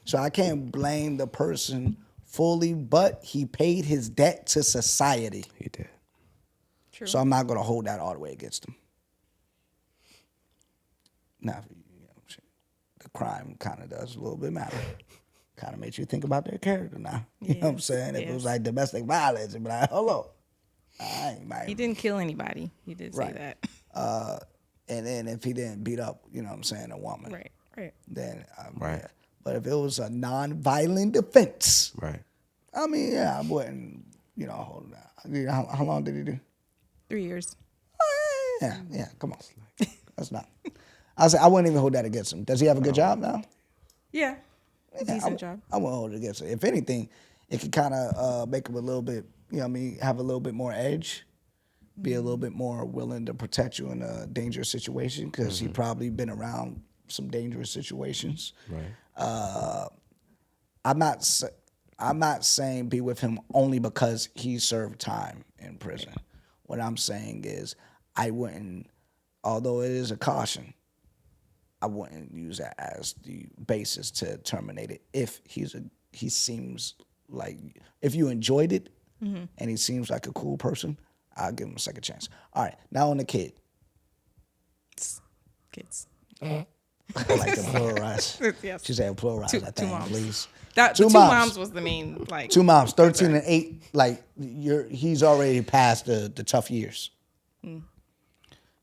So I can't blame the person fully, but he paid his debt to society. He did. True. So I'm not going to hold that all the way against him. Now, the crime kind of does a little bit matter. Kind of makes you think about their character now. You know what I'm saying? If it was like domestic violence, it'd be like, hello. I ain't might. He didn't kill anybody. He did say Right. that. And then if he didn't beat up, you know what I'm saying, a woman. Right. Then, Right. yeah. But if it was a non-violent defense, Right. I mean, yeah, I wouldn't, hold it out. You know, how long did he do? 3 years. Yeah, come on. That's not. I wouldn't even hold that against him. Does he have a good job now? Yeah. Yeah, Decent job. I wouldn't hold it against him. If anything, it could kind of make him a little bit, have a little bit more edge, be a little bit more willing to protect you in a dangerous situation, because he probably been around some dangerous situations. Right. I'm not saying be with him only because he served time in prison. What I'm saying is I wouldn't, although it is a caution, I wouldn't use that as the basis to terminate it. If he seems like, if you enjoyed it and he seems like a cool person, I'll give him a second chance. All right, now on the kid. Kids. I like to pluralize. Yes. She said pluralize, Two I think, moms. please. The Two two moms. moms was the main, Two moms, 13 and 8, like he's already past the tough years.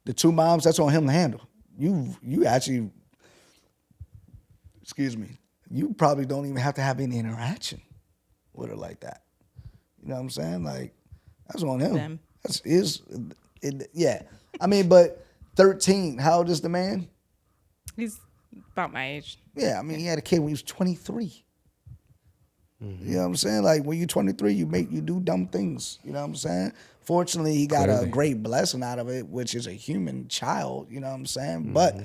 The 2 moms, that's on him to handle. You actually, excuse me, you probably don't even have to have any interaction with her like that. You know what I'm saying? Like, that's on him. Them. Yeah. I mean, but 13, how old is the man? He's about my age. Yeah, I mean, he had a kid when he was 23. You know what I'm saying? Like, when you're 23, you do dumb things. You know what I'm saying? Fortunately, he got a great blessing out of it, which is a human child. You know what I'm saying? But,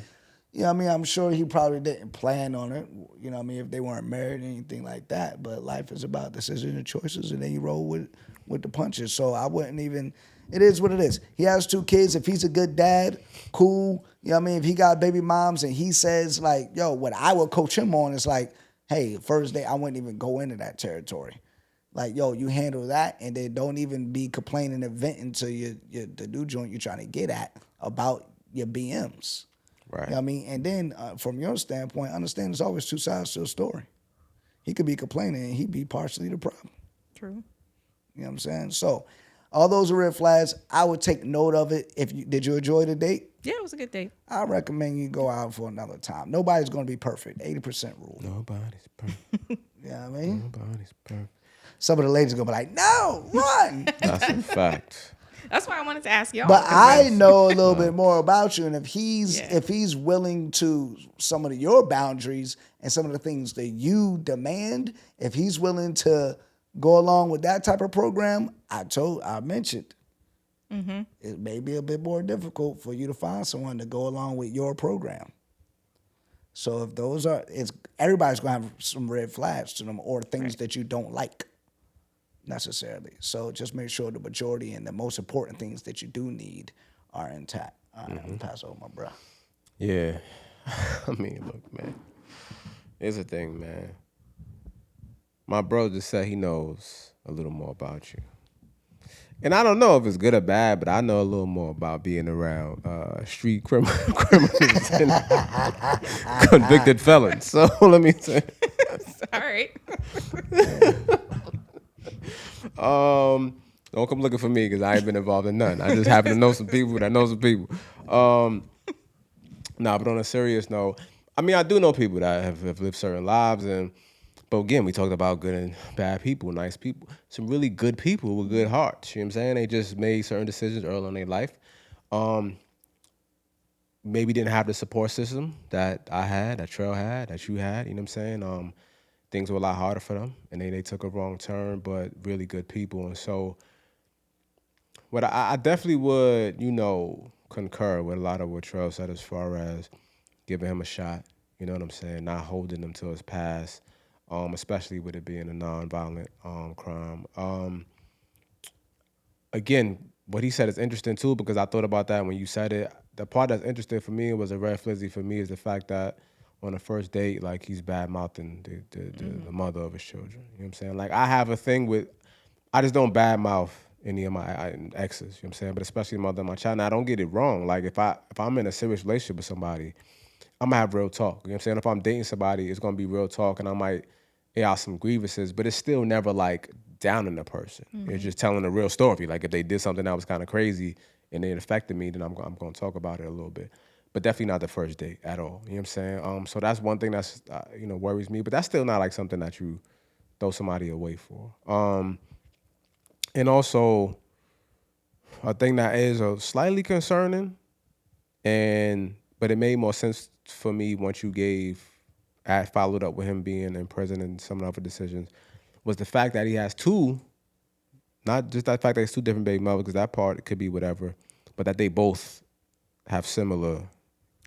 you know what I mean? I'm sure he probably didn't plan on it. You know what I mean? If they weren't married or anything like that. But life is about decisions and choices, and then you roll with the punches. So I wouldn't even... It is what it is. He has 2 kids. If he's a good dad, cool. You know what I mean? If he got baby moms and he says, like, yo, what I would coach him on is like, hey, first day, I wouldn't even go into that territory. Like, yo, you handle that, and then don't even be complaining and venting to the new joint you're trying to get at about your BMs. Right. You know what I mean? And then from your standpoint, understand there's always 2 sides to a story. He could be complaining, and he'd be partially the problem. True. You know what I'm saying? So all those are red flags. I would take note of it. Did you enjoy the date? Yeah, it was a good date. I recommend you go out for another time. Nobody's going to be perfect. 80% rule. Nobody's perfect. You know what I mean? Nobody's perfect. Some of the ladies are going to be like, no, run. That's a fact. That's why I wanted to ask y'all. But I know a little bit more about you, and if he's willing to some of your boundaries and some of the things that you demand, if he's willing to go along with that type of program, I mentioned it may be a bit more difficult for you to find someone to go along with your program. So if those everybody's gonna have some red flags to them or things that you don't like necessarily. So just make sure the majority and the most important things that you do need are intact. All right, I'm gonna pass over my bro. Yeah. I mean, look, man. Here's the thing, man. My bro just said he knows a little more about you. And I don't know if it's good or bad, but I know a little more about being around street criminals and convicted felons. So let me say. All right. Don't come looking for me because I ain't been involved in none. I just happen to know some people that know some people. But on a serious note, I mean, I do know people that have lived certain lives, but again, we talked about good and bad people, nice people, some really good people with good hearts. You know what I'm saying? They just made certain decisions early in their life. Maybe didn't have the support system that I had, that Trell had, that you had. You know what I'm saying? Things were a lot harder for them, and they took a wrong turn, but really good people. And so what I definitely would, concur with a lot of what Trell said as far as giving him a shot. You know what I'm saying? Not holding him to his past. Especially with it being a nonviolent crime. Again, what he said is interesting too, because I thought about that when you said it. The part that's interesting for me was a red flizzy for me is the fact that on the first date, like he's bad mouthing the mother of his children. You know what I'm saying? Like I have a thing with, I just don't bad mouth any of my exes. You know what I'm saying? But especially the mother of my child. Now, don't get it wrong. Like if I'm in a serious relationship with somebody, I'm gonna have real talk. You know what I'm saying? If I'm dating somebody, it's gonna be real talk, and I might air out some grievances, but it's still never like downing the person. It's just telling a real story. Like if they did something that was kind of crazy and it affected me, then I'm gonna talk about it a little bit. But definitely not the first date at all. You know what I'm saying? So that's one thing that's worries me, but that's still not like something that you throw somebody away for. And also a thing that is slightly concerning, but it made more sense for me once you followed up with him being in prison and some other decisions, was the fact that he has 2, not just that fact that he's 2 different baby mothers, because that part it could be whatever, but that they both have similar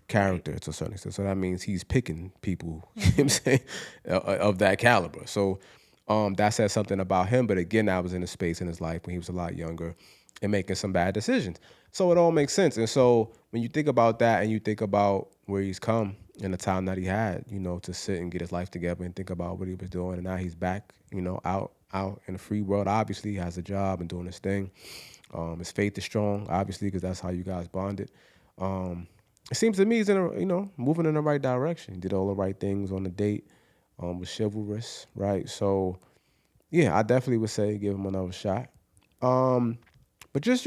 character to a certain extent. So that means he's picking people, you know what I'm saying, of that caliber. So that says something about him, but again, that was in a space in his life when he was a lot younger and making some bad decisions. So it all makes sense. And so when you think about that and you think about where he's come and the time that he had, to sit and get his life together and think about what he was doing, and now he's back, out in the free world. Obviously, he has a job and doing his thing. His faith is strong, obviously, because that's how you guys bonded. It seems to me he's moving in the right direction. He did all the right things on the date, was chivalrous, right? So, yeah, I definitely would say give him another shot. But just,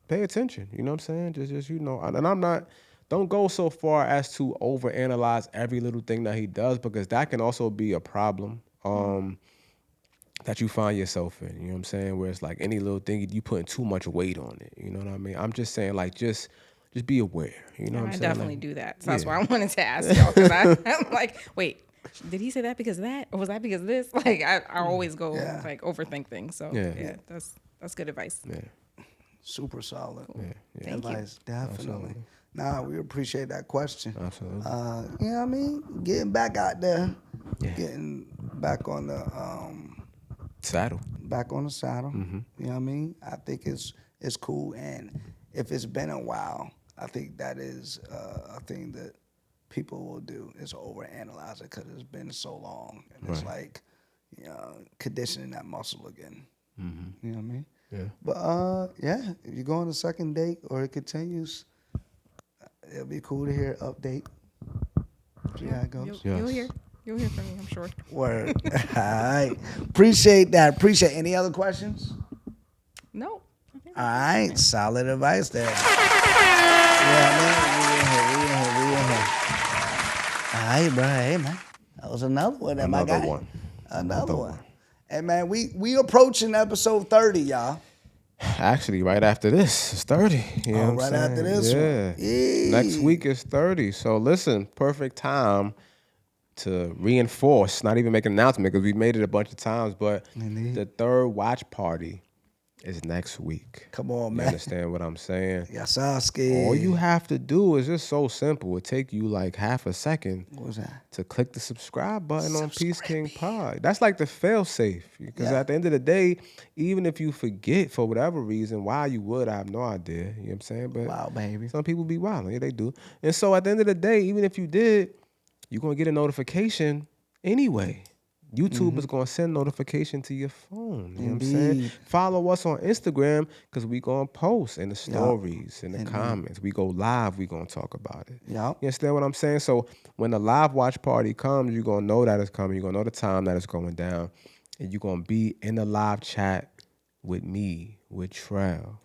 pay attention. You know what I'm saying? Just and I'm not. Don't go so far as to overanalyze every little thing that he does, because that can also be a problem that you find yourself in. You know what I'm saying? Where it's like any little thing, you putting too much weight on it. You know what I mean? I'm just saying, like, just be aware. You know what I'm saying? I definitely do that. So that's why I wanted to ask y'all, because I'm like, wait, did he say that because of that, or was that because of this? Like, I always go like overthink things. So that's good advice. Yeah. Super solid. Cool. Yeah. Advice, definitely. Absolutely. Nah, we appreciate that question. Absolutely. You know what I mean? Getting back out there, getting back on the saddle. Back on the saddle. Mm-hmm. You know what I mean? I think it's cool, and if it's been a while, I think that is a thing that people will do is overanalyze it because it's been so long, and it's like, you know, conditioning that muscle again. Mm-hmm. You know what I mean? Yeah. But if you go on a second date or it continues, it'll be cool to hear an update. See how it goes. You'll hear from me, I'm sure. Word. All right. Appreciate that. Appreciate any other questions? No. All right. Solid advice there. Yeah, man. We in here. All right, bro. Hey, man. That was another one. Another one. Hey, man, we approaching episode 30, y'all. Actually, right after this, it's 30. You know what I'm saying? After this one. Yeah. Next week is 30. So listen, perfect time to reinforce, not even make an announcement because we made it a bunch of times, but the third watch party is next week. Come on, You man. understand what I'm saying? Yes, I'm scared. All you have to do is just so simple. It take you like half a second What was that? to click the subscribe button on Peace King Pod. That's like the fail safe. Because at the end of the day, even if you forget for whatever reason, why you would, I have no idea. You know what I'm saying? But Wow, baby. some people be wild. Yeah, they do. And so at the end of the day, even if you did, you're going to get a notification anyway. YouTube is going to send notification to your phone. You know what I'm saying? Follow us on Instagram because we going to post in the stories, in the comments. We go live, we going to talk about it. Yep. You understand what I'm saying? So when the live watch party comes, you're going to know that it's coming. You're going to know the time that it's going down. And you're going to be in the live chat with me, with Trell,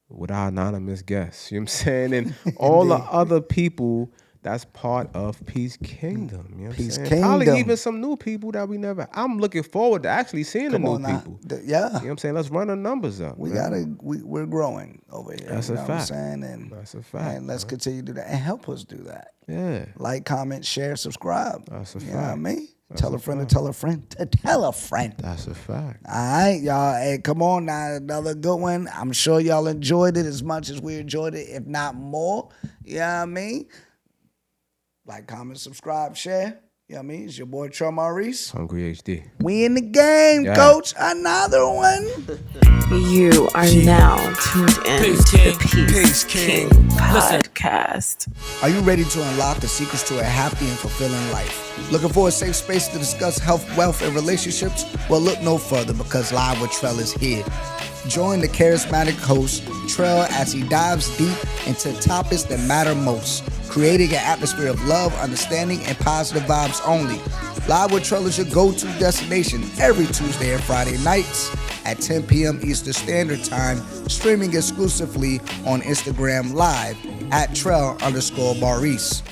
with our anonymous guests. You know what I'm saying? And all the other people that's part of Peace Kingdom. You know what I'm saying? Kingdom. Probably even some new people that we never. I'm looking forward to actually seeing the new people. Yeah. You know what I'm saying? Let's run the numbers up. We're growing over here. That's a fact. What I'm saying? And That's a fact. And let's continue to do that and help us do that. Yeah. Like, comment, share, subscribe. That's a fact. You know what I mean? Tell a friend to tell a friend to tell a friend. That's a fact. All right, y'all. Hey, come on now. Another good one. I'm sure y'all enjoyed it as much as we enjoyed it, if not more. You know what I mean? Like, comment, subscribe, share. You know what I mean? It's your boy, Trell Maurice. Hungry HD. We in the game, Coach. Another one. You are now tuned in Peace to King. the Peace Peace King King. Podcast. Are you ready to unlock the secrets to a happy and fulfilling life? Looking for a safe space to discuss health, wealth, and relationships? Well, look no further because Live with Trell is here. Join the charismatic host, Trell, as he dives deep into topics that matter most, creating an atmosphere of love, understanding, and positive vibes only. Live with Trell is your go-to destination every Tuesday and Friday nights at 10 p.m. Eastern Standard Time, streaming exclusively on Instagram Live at Trell_Maurice.